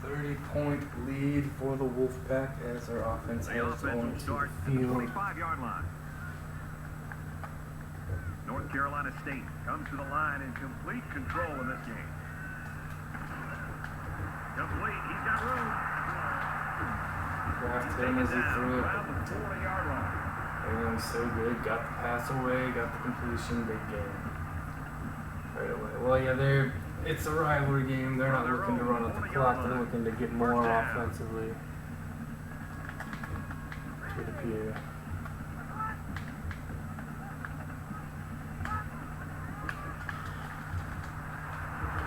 30-point lead for the Wolfpack as our offense The heads offense will on to start the at the field. 25-yard line. North Carolina State comes to the line in complete control in this game. Complete. He's got room. Grabbed him as he threw it. Around the 40-yard line. Everything's so good. Got the pass away, got the completion, big game. Right away. Well, yeah, it's a rivalry game. They're not looking to run out the clock. They're looking to get more offensively. To the appear.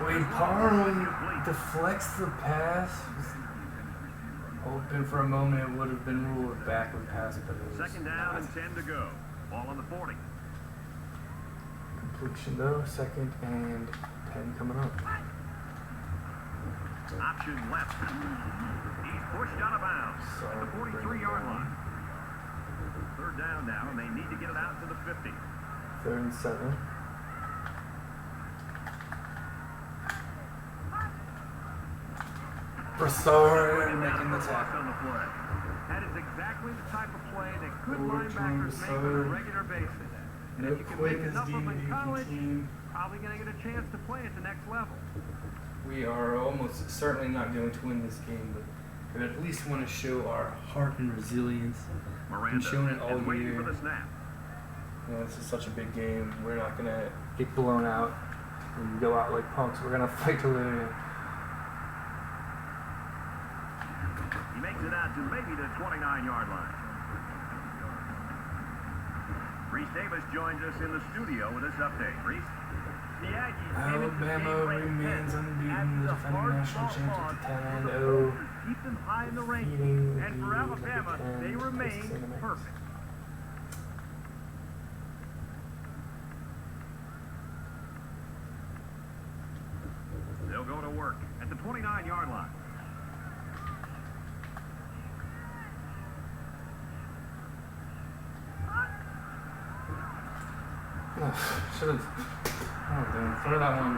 Wade Parham deflects the pass. Hoping for a moment it would have been ruled a backward pass, but it was Second down not. and 10 to go. Ball on the 40. Completion though, 2nd and 10 coming up. Option left. He's pushed out of bounds at the 43-yard line. Third down now, and they need to get it out to the 50. 3rd and 7. Broussard making the tackle. On the play. That is exactly the type of play that good Forward linebackers make on a Broussard. regular basis. And No if you can quick make as enough of them in DMD college, team. probably going to get a chance to play at the next level. We are almost certainly not going to win this game, but we at least want to show our heart and resilience. Miranda shown it all is waiting year. for the snap. You know, this is such a big game. We're not going to get blown out and go out like punks. We're going to fight to the end. He makes it out to maybe the 29-yard line. Reese Davis joins us in the studio with this update. Reese? The Aggies came into the Alabama game ranked remains 10th. unbeaten, the After defending hard national fought champs loss, at the the 10-0. Gophers keep them high in the Defeating rankings, the and for number Alabama, 10 they remain Texas A&M. perfect. They'll go to work at the 29-yard line. Should have. Oh, throw that one.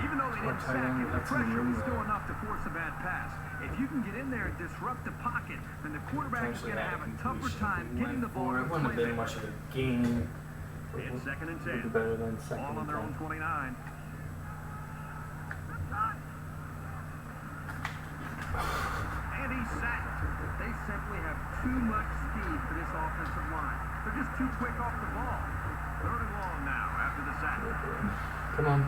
Even though they Or didn't tight sack end, him, the that's in the pressure room was still there. enough to force a bad pass. If you can get in there and disrupt the pocket, then the quarterback is Potentially going to had have a a tougher completion. time We getting went the ball for to it. the Wouldn't have been playmaker. much of a game. It's 2nd and 10. Would be better than 2nd Ball on and their own 10. 29. And he's sacked. They simply have too much speed for this offensive line. They're just too quick off the ball. 3rd and long now after the sack. Come on.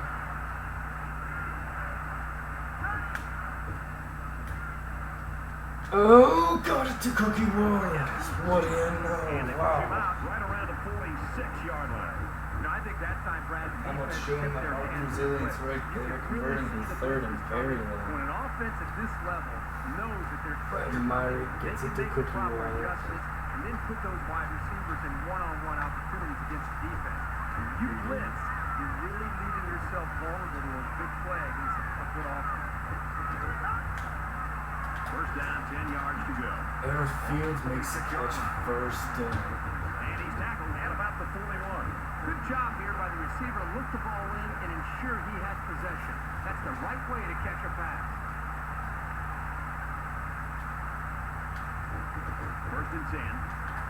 got it to Cookie Williams. What do you And they know? push him Wow. out right around the 46-yard line. You know, I think that time, Brad, the How much defense showing kept that their our hands resilience quick. right You there, could really converting see from the third and defense very coming. well. When an offense at this level knows that there's pressure, And Myrie they gets can it to make the Cookie proper Williams. adjustments and then put those wide receivers in one-on-one opportunities against the defense. When you blitz, you're really leaving yourself vulnerable to a big play against a good offense. First down, 10 yards to go. Aaron Fields makes the catch first down. And he's tackled at about the 41. Good job here by the receiver to look the ball in and ensure he has possession. That's the right way to catch a pass. First and 10.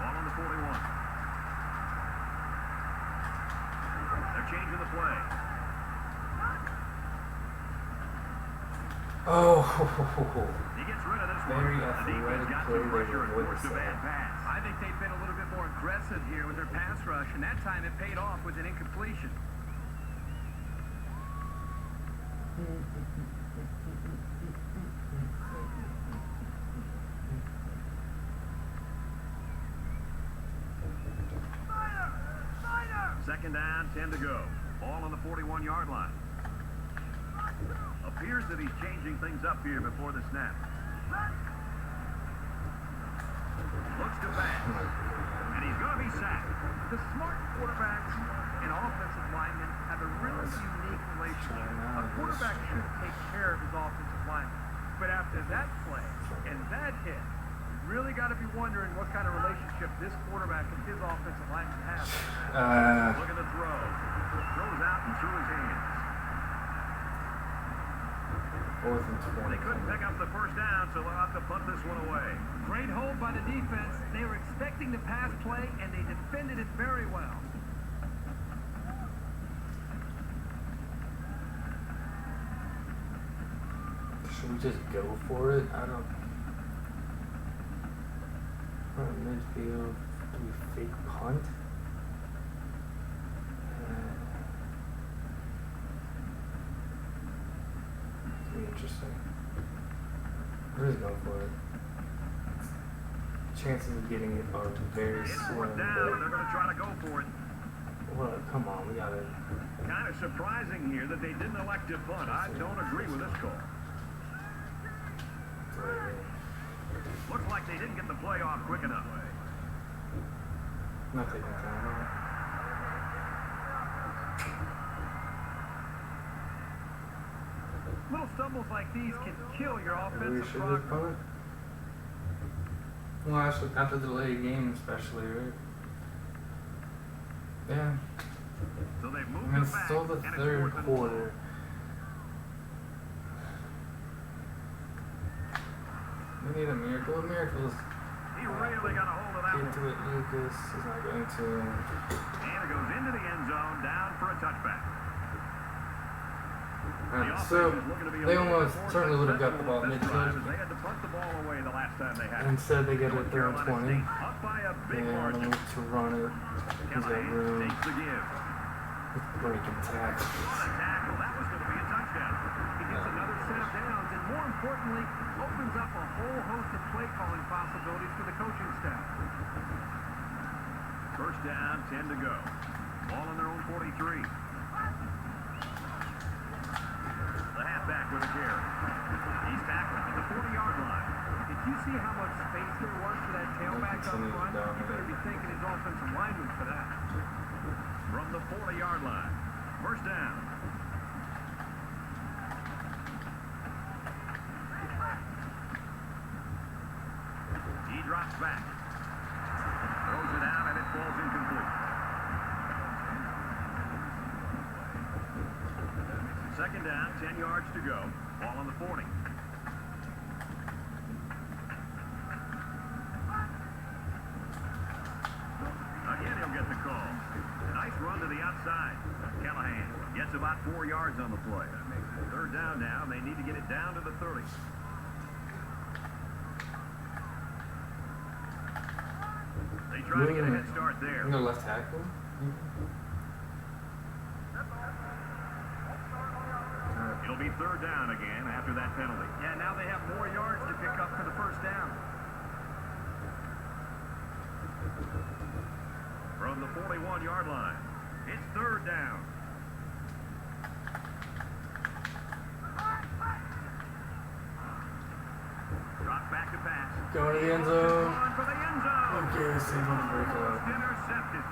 Ball on the 41. They're changing the play. Oh, He gets rid of this Very one. The defense athletic got play some there pressure and with forced a bad pass. I think they've been a little bit more aggressive here with their pass rush, and that time it paid off with an incompletion. Second down, 10 to go. Ball on the 41-yard line. Appears that he's changing things up here before the snap. Looks to pass. And he's going to be sacked. The smart quarterbacks and offensive linemen have a really unique relationship. A quarterback should take care of his offensive lineman. But after that play and that hit, you really got to be wondering what kind of relationship this quarterback and his offensive lineman have. Look at the throw. Throws out and through his hands. Fourth and 20. They couldn't pick up the first down, so they'll have to punt this one away. Great hold by the defense. They were expecting the pass play, and they defended it very well. Should we just go for it? I don't. We're in midfield. Do we fake punt? It's gonna be interesting. We're just going for it. Chances of getting it are very It's slim. fourth down, and they're going to try to go for it. Well, come on, we gotta. Kind of surprising here that they didn't elect to punt. I don't agree with this call. Looks like they didn't get the play off quick enough. Not taking time out. Little stumbles like these can kill your Maybe we offensive should progress. just punt. Well, actually, after the late game, especially, right? Yeah. So they've I moved mean, it it's back. still the and it's third fourth and one. quarter. We need a miracle. A miracle is He really got a hold of that one. into it. Lucas is not going to. And it goes into the end zone, down for a touchback. So they almost certainly would have got the ball They midfield. had to punt the ball away the last time they had it. Instead, they get it North third and Carolina 20. State up by a big And margin. look to run it. He's got Callahan room. takes the give. Breaking tackles. On a tackle, that was going to be a touchdown. He gets another set of downs, and more importantly, opens up a whole host of play calling possibilities for the coaching staff. First down, 10 to go. Ball on their own 43. The halfback with a carry. He's tackled at the 40-yard line. Did you see how much space there was for that tailback up Continue to front? You dominate. better be thanking his offensive lineman for that. From the 40-yard line. First down. He drops back. Throws it out and it falls incomplete. Second down, 10 yards to go. Ball on the 40. Again, he'll get the call. Nice run to the outside. Callahan gets about 4 yards on the play. Third down now. They need to get it down to the 30. They try to get a head start there. No left tackle? It'll be third down again after that penalty. Yeah, now they have more yards to pick up for the first down. from the 41-yard line. It's third down. Drop back to pass. Going to the end zone. On for the end zone. Okay, save on the breakout. Intercepted.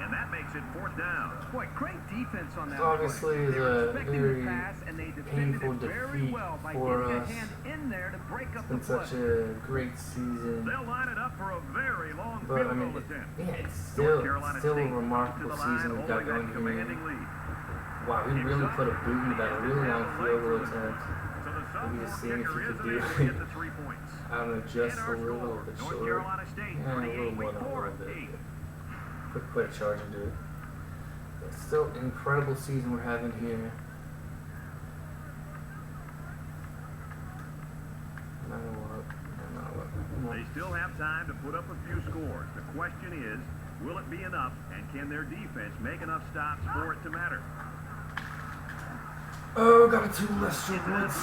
And that makes it fourth down. Boy, great defense on that Obviously, play. it's They were a expecting very the pass, and they defended painful it very defeat well by for getting us. a hand in there to break up the It's been such play. a great season. They'll line it up for a very long But I field mean, goal attempt. it's North still Carolina a State remarkable to the line, season we've got holding going that here. commanding lead. Wow, we really put a boot into that really long field goal attempt. So the Maybe just sophomore seeing if kicker you is could able do to get the 3 points. I don't know, just And a our little score, bit North short. Carolina State, Yeah, a little 28, more we than a score little bit. 8. Quick charge into it. But still, an incredible season we're having here. No matter what. They still have time to put up a few scores. The question is, will it be enough, and can their defense make enough stops for it to matter? Oh, got a 2 less blitz.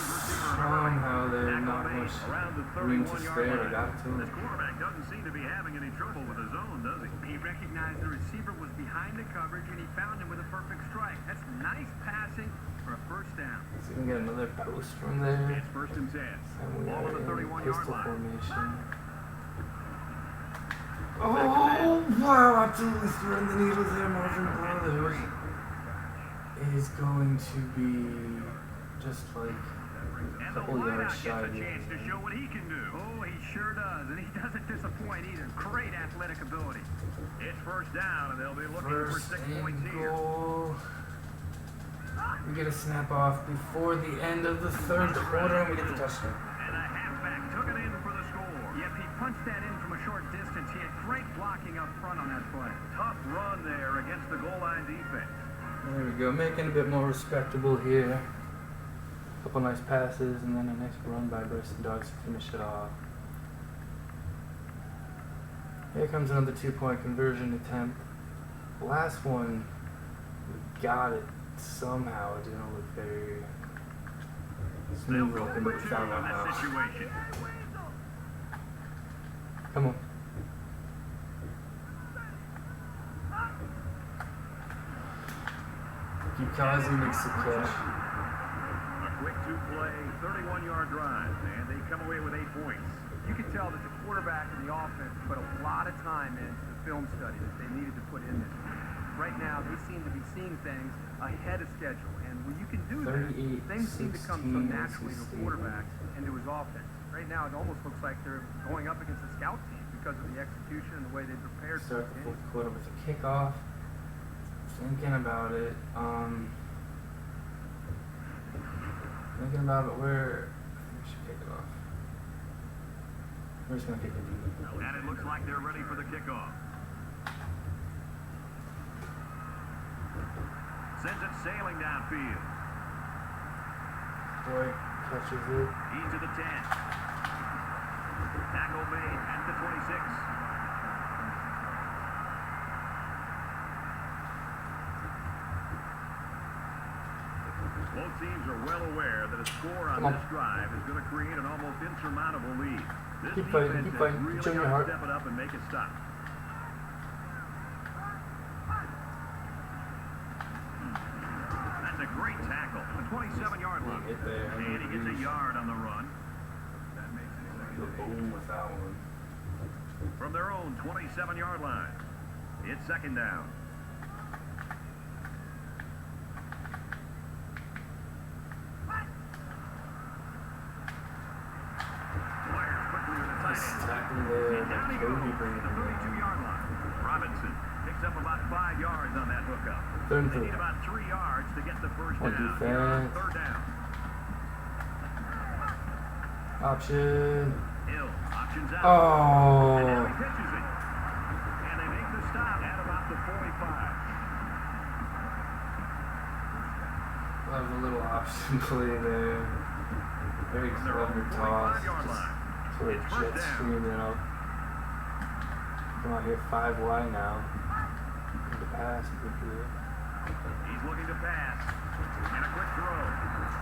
Somehow there's not much around the room to 31-yard spare. I line. got to. This quarterback doesn't seem to be having any trouble with his own, does he? He recognized the receiver was behind the coverage, and he found him with a perfect strike. That's nice passing for a first down. So we can get another post from there. It's first and 10. And we Ball are on the in 31-yard pistol line. formation. Oh, wow, absolutely threading the needles there. Marvin Brothers is going to be just like a And the couple yards wideout shy gets a of the chance end to zone. show what he can do. Oh, he sure does, and he doesn't disappoint either. Great athletic ability. It's first down, and they'll be looking for First 6 and points here. goal. We get a snap off before the end of the third quarter, and we get the touchdown. And a halfback took it in for the score. Yep, he punched that in from a short distance. He had great blocking up front on that play. Tough run there against the goal line defense. There we go, making a bit more respectable here. Couple nice passes, and then a nice run by Bryson Dogs to finish it off. Here comes another 2-point conversion attempt. Last one, we got it somehow. It didn't look very They'll smooth go looking, for but we 2 found in out this how. situation. Come on. Kikazi makes the catch. A quick 2-play, 31-yard drive, and they come away with 8 points. You could tell that the quarterback and the offense put a lot of time into the film study that they needed to put in this week. Right now, they seem to be seeing things ahead of schedule, and when you can do that, things seem to come so 38-16 naturally to a quarterback and to his offense. Right now, it almost looks like they're going up against a scout team because of the execution and the way they prepared for Start the the game. fourth quarter with a kickoff. Thinking about it. Thinking about it. Where I think we should kick it off. We're just gonna kick it deep. And it looks like they're ready for the kickoff. Sends it sailing downfield. Boy catches it. He's to the 10. Tackle made at the 26. Both teams are well aware that a score on this drive is going to create an almost insurmountable lead. This Keep fighting, defense keep has fighting. really Show me your got to heart. step it up and make it stop. That's a great tackle. The 27-yard line. Hit there. And he gets a yard on the run. Boom with that one. From their own 27-yard line. It's second down. Myers quickly with the tight Nice end. tackle there. And down he Kobe goes bringing to the it 32-yard line. Robinson picks up about 5 yards on that hookup. Third and They need three. about 3 yards to get the first On down. defense. Third down. Option. Hill options out. Oh. And now he pitches it. And they make the stop at about the 45. That was a little option play there. Very From their own clever toss. 45-yard line. Just sort of It's first jet down. streaming up. Come out here 5 wide now. Need to pass quickly. He's looking to pass. And a quick throw.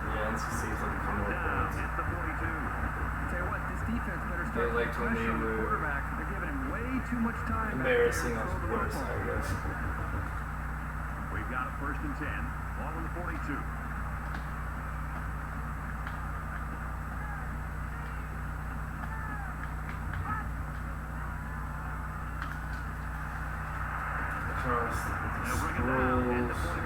Yeah, NC State's looking for more Down points. at the 42. Tell you what, this defense better They start liked putting when they pressure on the were quarterback. They're giving him way be too much time. Embarrassing us worse, I guess. We've got a 1st and 10. Ball on the 42. They'll bring it down at the 21.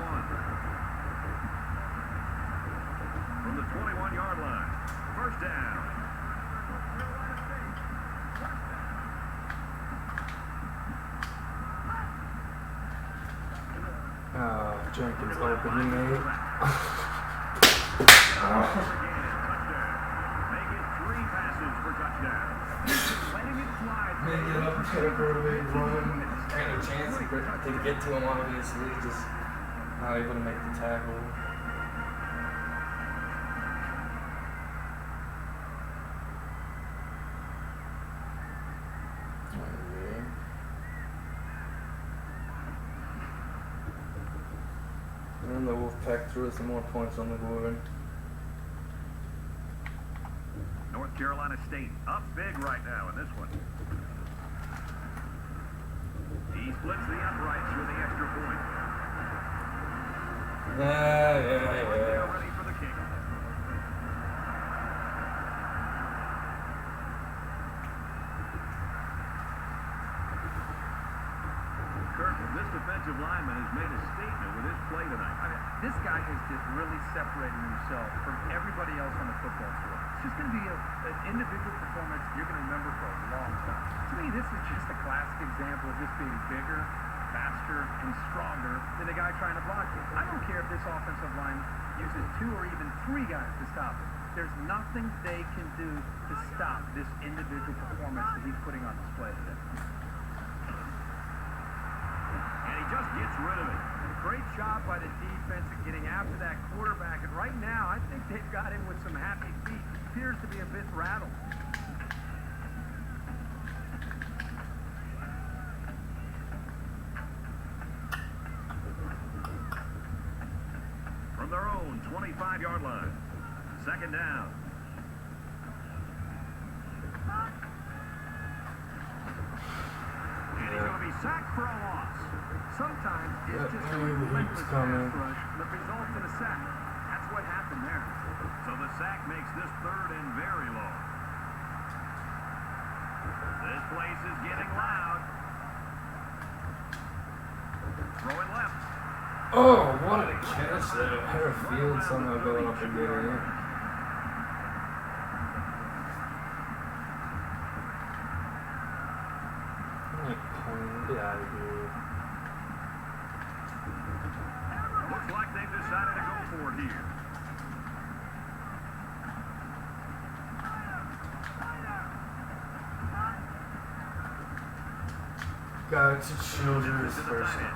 From the 21-yard line. 1st down. Jenkins open, he made it. Make it 3 passes for touchdown. Letting it slide. Make it up, try to throw it away, run. Kind of chance to get to him, obviously. Just not able to make the tackle. And the Wolfpack threw us some more points on the board. North Carolina State up big right now in this one. He splits the uprights with the extra point. Yeah. They're ready for the kick. Kirk, this defensive lineman has made a statement with his play tonight. I mean, this guy has just really separated himself from everybody else on the football field. It's just going to be an individual performance you're going to remember for a long time. To me, this is just a classic example of just being bigger, faster, and stronger than the guy trying to block you. I don't care if this offensive line uses 2 or even 3 guys to stop it. There's nothing they can do to stop this individual performance that he's putting on display today. And he just gets rid of it. Great job by the defense at getting after that quarterback. And right now, I think they've got him with some happy feet. Appears to be a bit rattled. From their own 25-yard line. 2nd down. And he's going to be sacked for a loss. Sometimes it's just a He relentless was pass coming. rush that results in a sack. That's what happened there. So the sack makes this 3rd and very long. This place is getting loud. Throwing left. Oh, what a catch there. Her field somehow going up and getting it. Get out of here. Looks like they've decided to go for it here. Got to Childers To the first. tight end.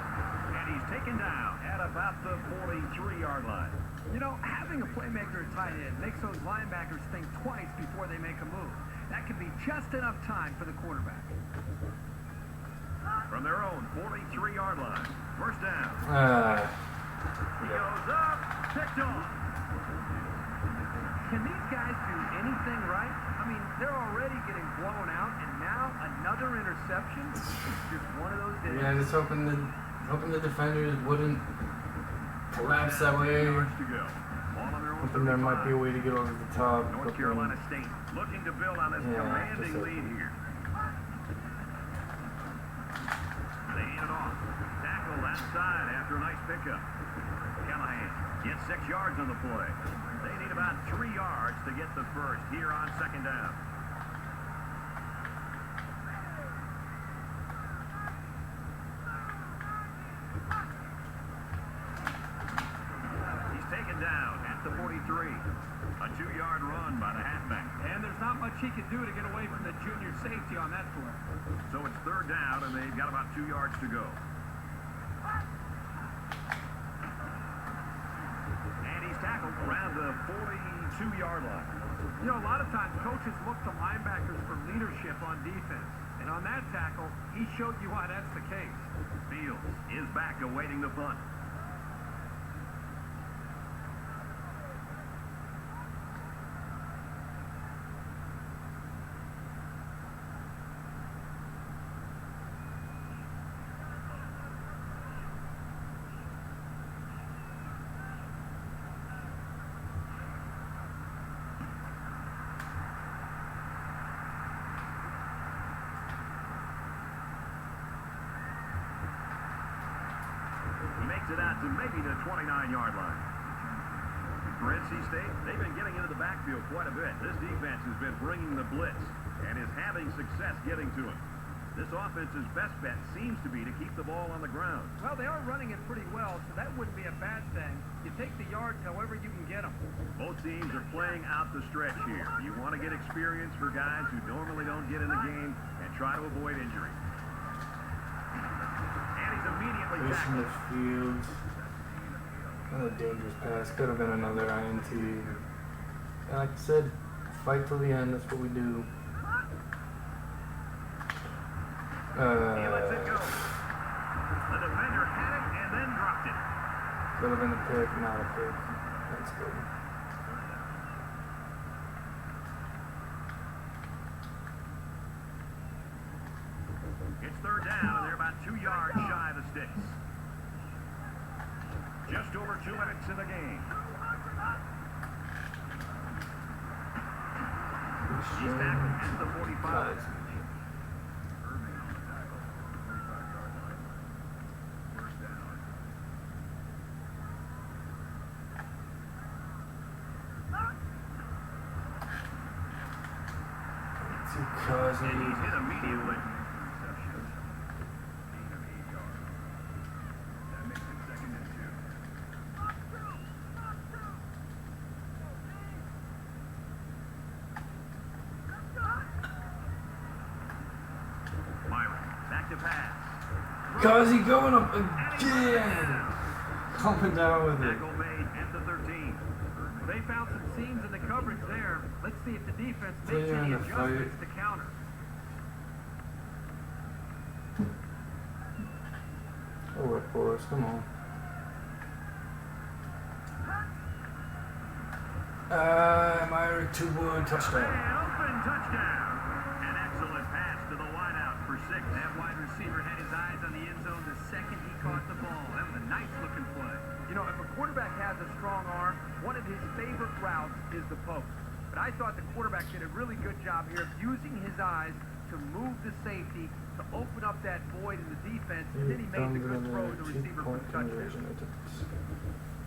And he's taken down at about the 43-yard line. You know, having a playmaker at tight end makes those linebackers think twice before they make a move. That could be just enough time for the quarterback. From their own 43-yard line. 1st down. He goes up. Picked off. Can these guys do anything right? I mean, they're already getting blown out, and now another interception? It's just one of those days. Yeah, just hoping the defenders wouldn't collapse that way. Yards to go. Ball on their own Hoping there might be a 35. way to get over the top. North Carolina State looking to build on this commanding just lead here. They hand it off. Tackle that side after a nice pickup. Callahan gets 6 yards on the play. They need about 3 yards to get the first here on 2nd down. He's taken down at the 43. A 2-yard run by the halfback. And there's not much he can do to get away from the junior safety on that play. So it's 3rd down, and they've got about 2 yards to go. And he's tackled around the 42-yard line. You know, a lot of times coaches look to linebackers for leadership on defense. And on that tackle, he showed you why that's the case. Fields is back awaiting the punt. gets it out to maybe the 29-yard line. For NC State, they've been getting into the backfield quite a bit. This defense has been bringing the blitz and is having success getting to him. This offense's best bet seems to be to keep the ball on the ground. Well, they are running it pretty well, so that wouldn't be a bad thing. You take the yards however you can get them. Both teams are playing out the stretch here. You want to get experience for guys who normally don't get in the game and try to avoid injury. And he's immediately Pushing tackled. the field. Another dangerous pass. Could have been another INT. And like I said, fight till the end. That's what we do. He lets it go. The defender had it and then dropped it. Could have been a pick, not a pick. That's good. It's third down, and they're about 2 yards shy of the sticks. Just over 2 minutes in the game. He's tackled at the 45. And he's hit immediately. That makes it 2nd and 2. Myron, back to pass. Cuzzy going up again. Coming down with it. Tackle made at the 13. They found some seams in the coverage there. Let's see if the defense makes They're any in the adjustments fight. to counter. Oh, work for us. Come on. Myrick Two-Wood touchdown. And open touchdown. An excellent pass to the wideout for 6. That wide receiver had his eyes on the end zone the second he caught the ball. That was a nice-looking play. You know, if a quarterback has a strong arm, one of his favorite routes is the post. But I thought the quarterback did a really good job here of using his eyes to move the safety, to open up that void in the defense, and then he made the good throw to the receiver for the touchdown.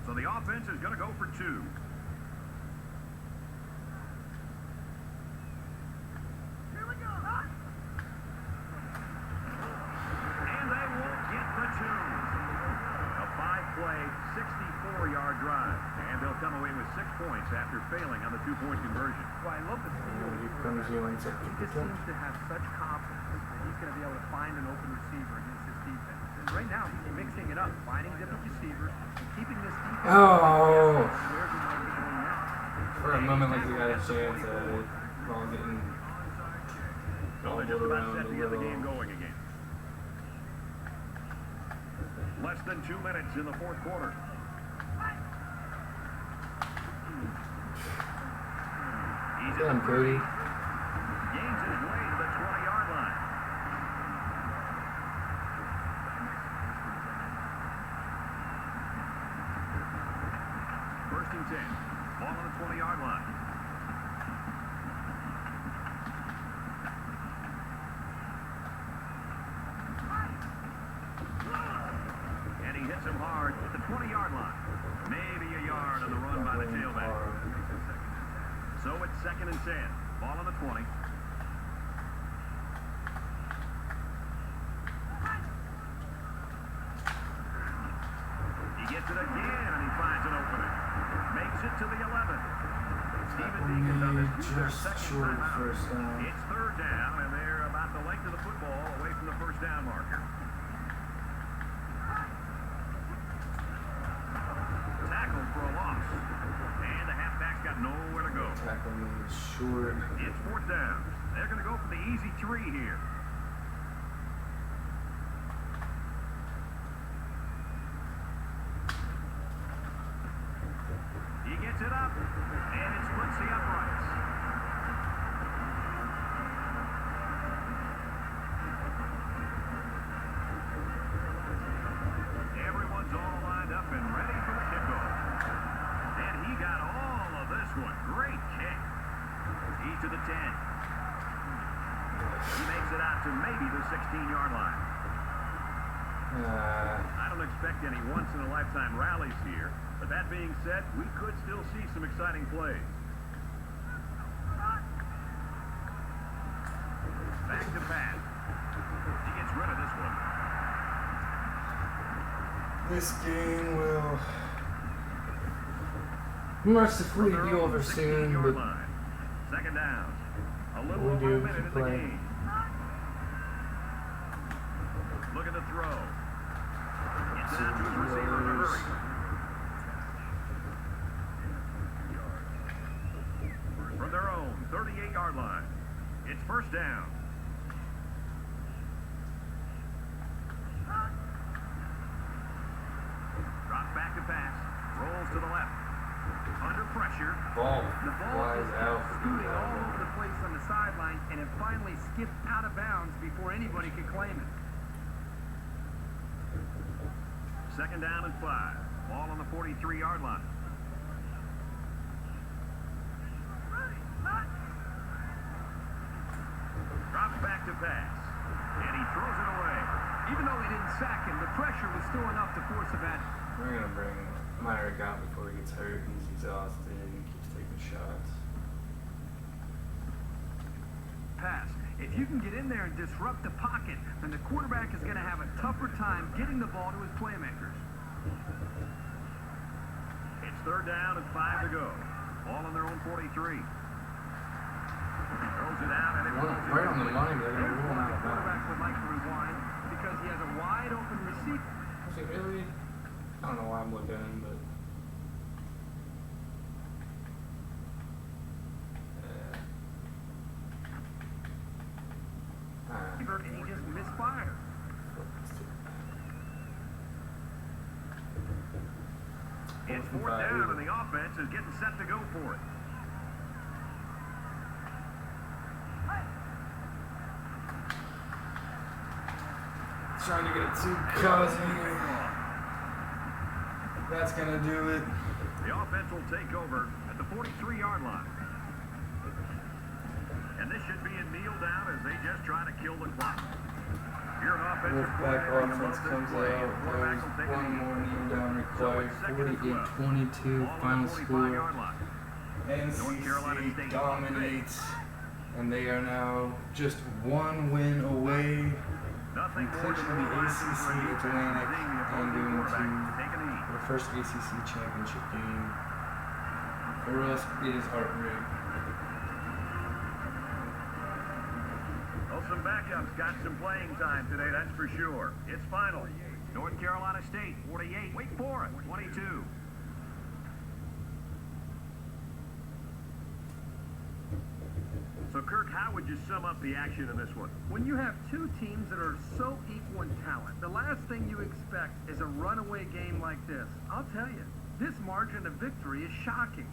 So the offense is going to go for 2. And they won't get the 2. A 5-play, 64-yard drive. And they'll come away with 6 points after failing on the 2-point conversion. Well, I love the feel. Here comes Ewing. He just seems to have such confidence that he's going to be able to find an open receiver against this defense. And right now, he's mixing it up, finding different receivers, and keeping this defense. Oh! Where's he going to be going next? For a moment, like he got a chance at it. While getting So they're just about set to get the game going again. Less than 2 minutes in the 4th quarter. He's Get him, Cody. gains his way to the 20-yard line. First and 10. Ball on the 20-yard line. And he hits him hard at the 20-yard line. Maybe a yard on the run by the tailback. So it's 2nd and 10. Ball on the 20. He gets it again, and he finds an opening. Makes it to the 11. Stephen Deacons on this their Just second short timeout. first down. It's 3rd down, and they're about the length of the football away from the first down marker. Tackled for a loss. And the halfback's got nowhere to go. Tackling is short. It's 4th down. They're going to go for the easy 3 here. He gets it up, and it splits the uprights. Everyone's all lined up and ready for the kickoff. And he got all of this one. Great kick. He's to the 10. He makes it out to maybe the 16-yard line. I don't expect any once-in-a-lifetime rallies here, but that being said, we could still see some exciting plays. Back to pass. He gets rid of this one. This game will mercifully be over soon, but second down. A little we over do a minute in the play. game. Look at the throw. It's down to his receiver in a hurry. From their own 38-yard line, it's first down. Drops back to pass. Rolls to the left. Under pressure. Ball The ball flies just out. kept scooting all over the place on the sideline, and it finally skipped out of bounds before anybody could claim it. Second down and 5. Ball on the 43-yard line. Drops back to pass. And he throws it away. Even though he didn't sack him, the pressure was still enough to force a bat. We're going to bring Myrick out before he gets hurt. He's exhausted and keeps taking shots. Pass. If you can get in there and disrupt the pocket, then the quarterback is going to have a tougher time getting the ball to his playmakers. It's third down and 5 to go. Ball on their own 43. Throws it out and it rolls Right on the money, they're going to There's rule him one out the of quarterback bounds. would like to rewind because he has a wide open receiver. Was it really? I don't know why I'm looking at him, but. And he just misfired. It's fourth down and the offense is getting set to go for it. trying to get it to Cosby. That's gonna do it. The offense will take over at the 43-yard line. And this should be a kneel down as they just try to kill the clock. You're an offensive Wolfpack coordinator, you offense love this comes play. out. Quarterback will take There's a one knee. more kneel down So required. it's second and 12. 48-22 Ball on final the score. 45-yard line. North Carolina NCAA State dominates, and they are now just one win away Nothing from clinching the ACC Atlantic and going to the first ACC championship game. For us, it is heartbreak. Well, some backups got some playing time today, that's for sure. It's final. North Carolina State 48, Wake Forest 22. So, Kirk, how would you sum up the action in this one? When you have two teams that are so equal in talent, the last thing you expect is a runaway game like this. I'll tell you, this margin of victory is shocking.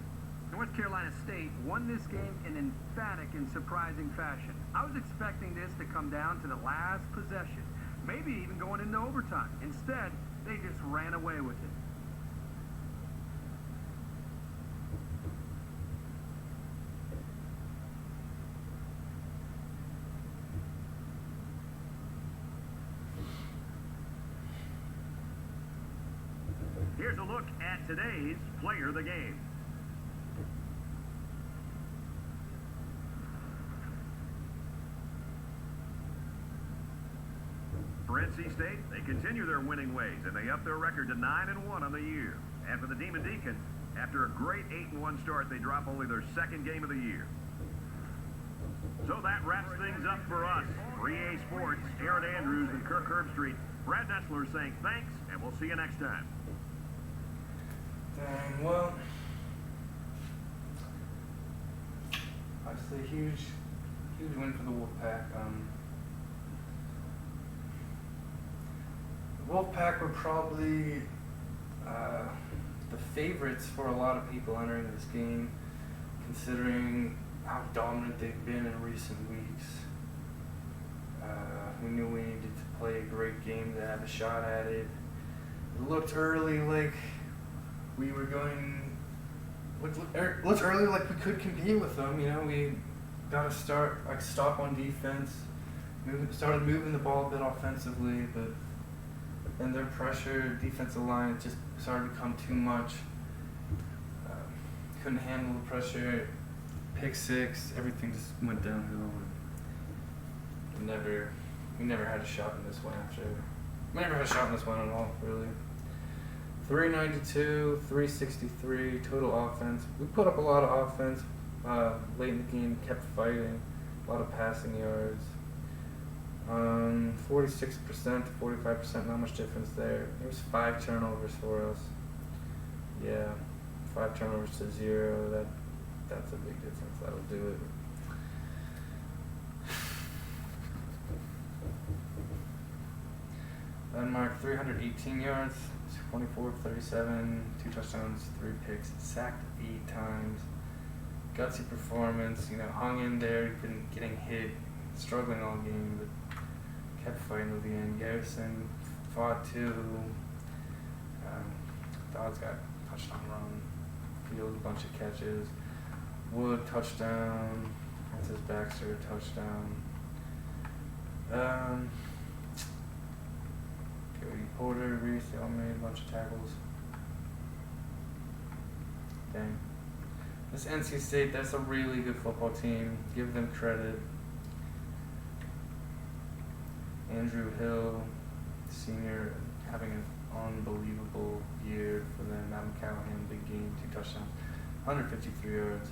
North Carolina State won this game in emphatic and surprising fashion. I was expecting this to come down to the last possession, maybe even going into overtime. Instead, they just ran away with it. Here's a look at today's player of the game. For NC State, they continue their winning ways, and they up their record to 9-1 on the year. And for the Demon Deacons, after a great 8-1 start, they drop only their second game of the year. So that wraps things up for us. For EA Sports, Aaron Andrews and Kirk Herbstreit, Brad Nessler saying thanks, and we'll see you next time. Dang, well, obviously a huge win for the Wolfpack. The Wolfpack were probably the favorites for a lot of people entering this game, considering how dominant they've been in recent weeks. We knew we needed to play a great game to have a shot at it. It looked early like we were going. Looked early like we could compete with them. You know, we got to stop on defense. Started moving the ball a bit offensively, but and their pressure, defensive line just started to become too much. Couldn't handle the pressure. Pick six, everything just went downhill. And we never had a shot in this one after. We never had a shot in this one at all, really. 392, 363 total offense. We put up a lot of offense late in the game, kept fighting, a lot of passing yards. 46% to 45%, not much difference there. There was 5 turnovers for us. Yeah, 5 turnovers to 0. That's a big difference. That'll do it. Denmark 318 yards, 24 of 37, 2 touchdowns, 3 picks, sacked 8 times. Gutsy performance, hung in there, been getting hit, struggling all game, but kept fighting to the end. Garrison fought too. Dodds got touchdown run, Fields a bunch of catches. Wood touchdown, Francis Baxter touchdown. Cody Porter, Reese, they all made a bunch of tackles. Dang. This NC State, that's a really good football team. Give them credit. Andrew Hill, senior, having an unbelievable year for them. Adam Callahan, big game, 2 touchdowns, 153 yards.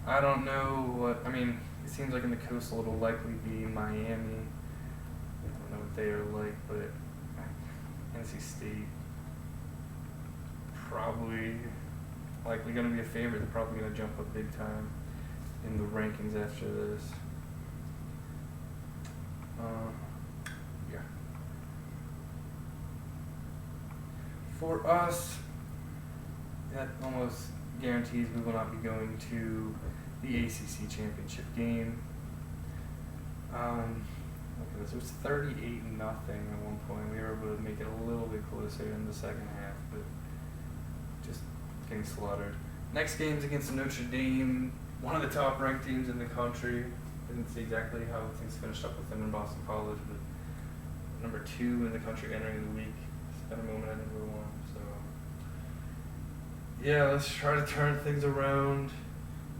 I don't know it seems like in the Coastal it'll likely be Miami. I don't know what they are like, but NC State probably likely going to be a favorite. They're probably going to jump up big time in the rankings after this. Yeah. For us, that almost guarantees we will not be going to the ACC championship game. Look at this. It was 38-0 at one point. We were able to make it a little bit closer in the second half, but just getting slaughtered. Next game's against Notre Dame, one of the top-ranked teams in the country. Didn't see exactly how things finished up with them in Boston College, but number 2 in the country entering the week. Spent a moment at number 1. So, yeah, let's try to turn things around.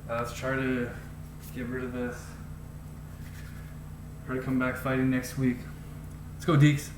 Let's try to get rid of this. Try to come back fighting next week. Let's go, Deeks.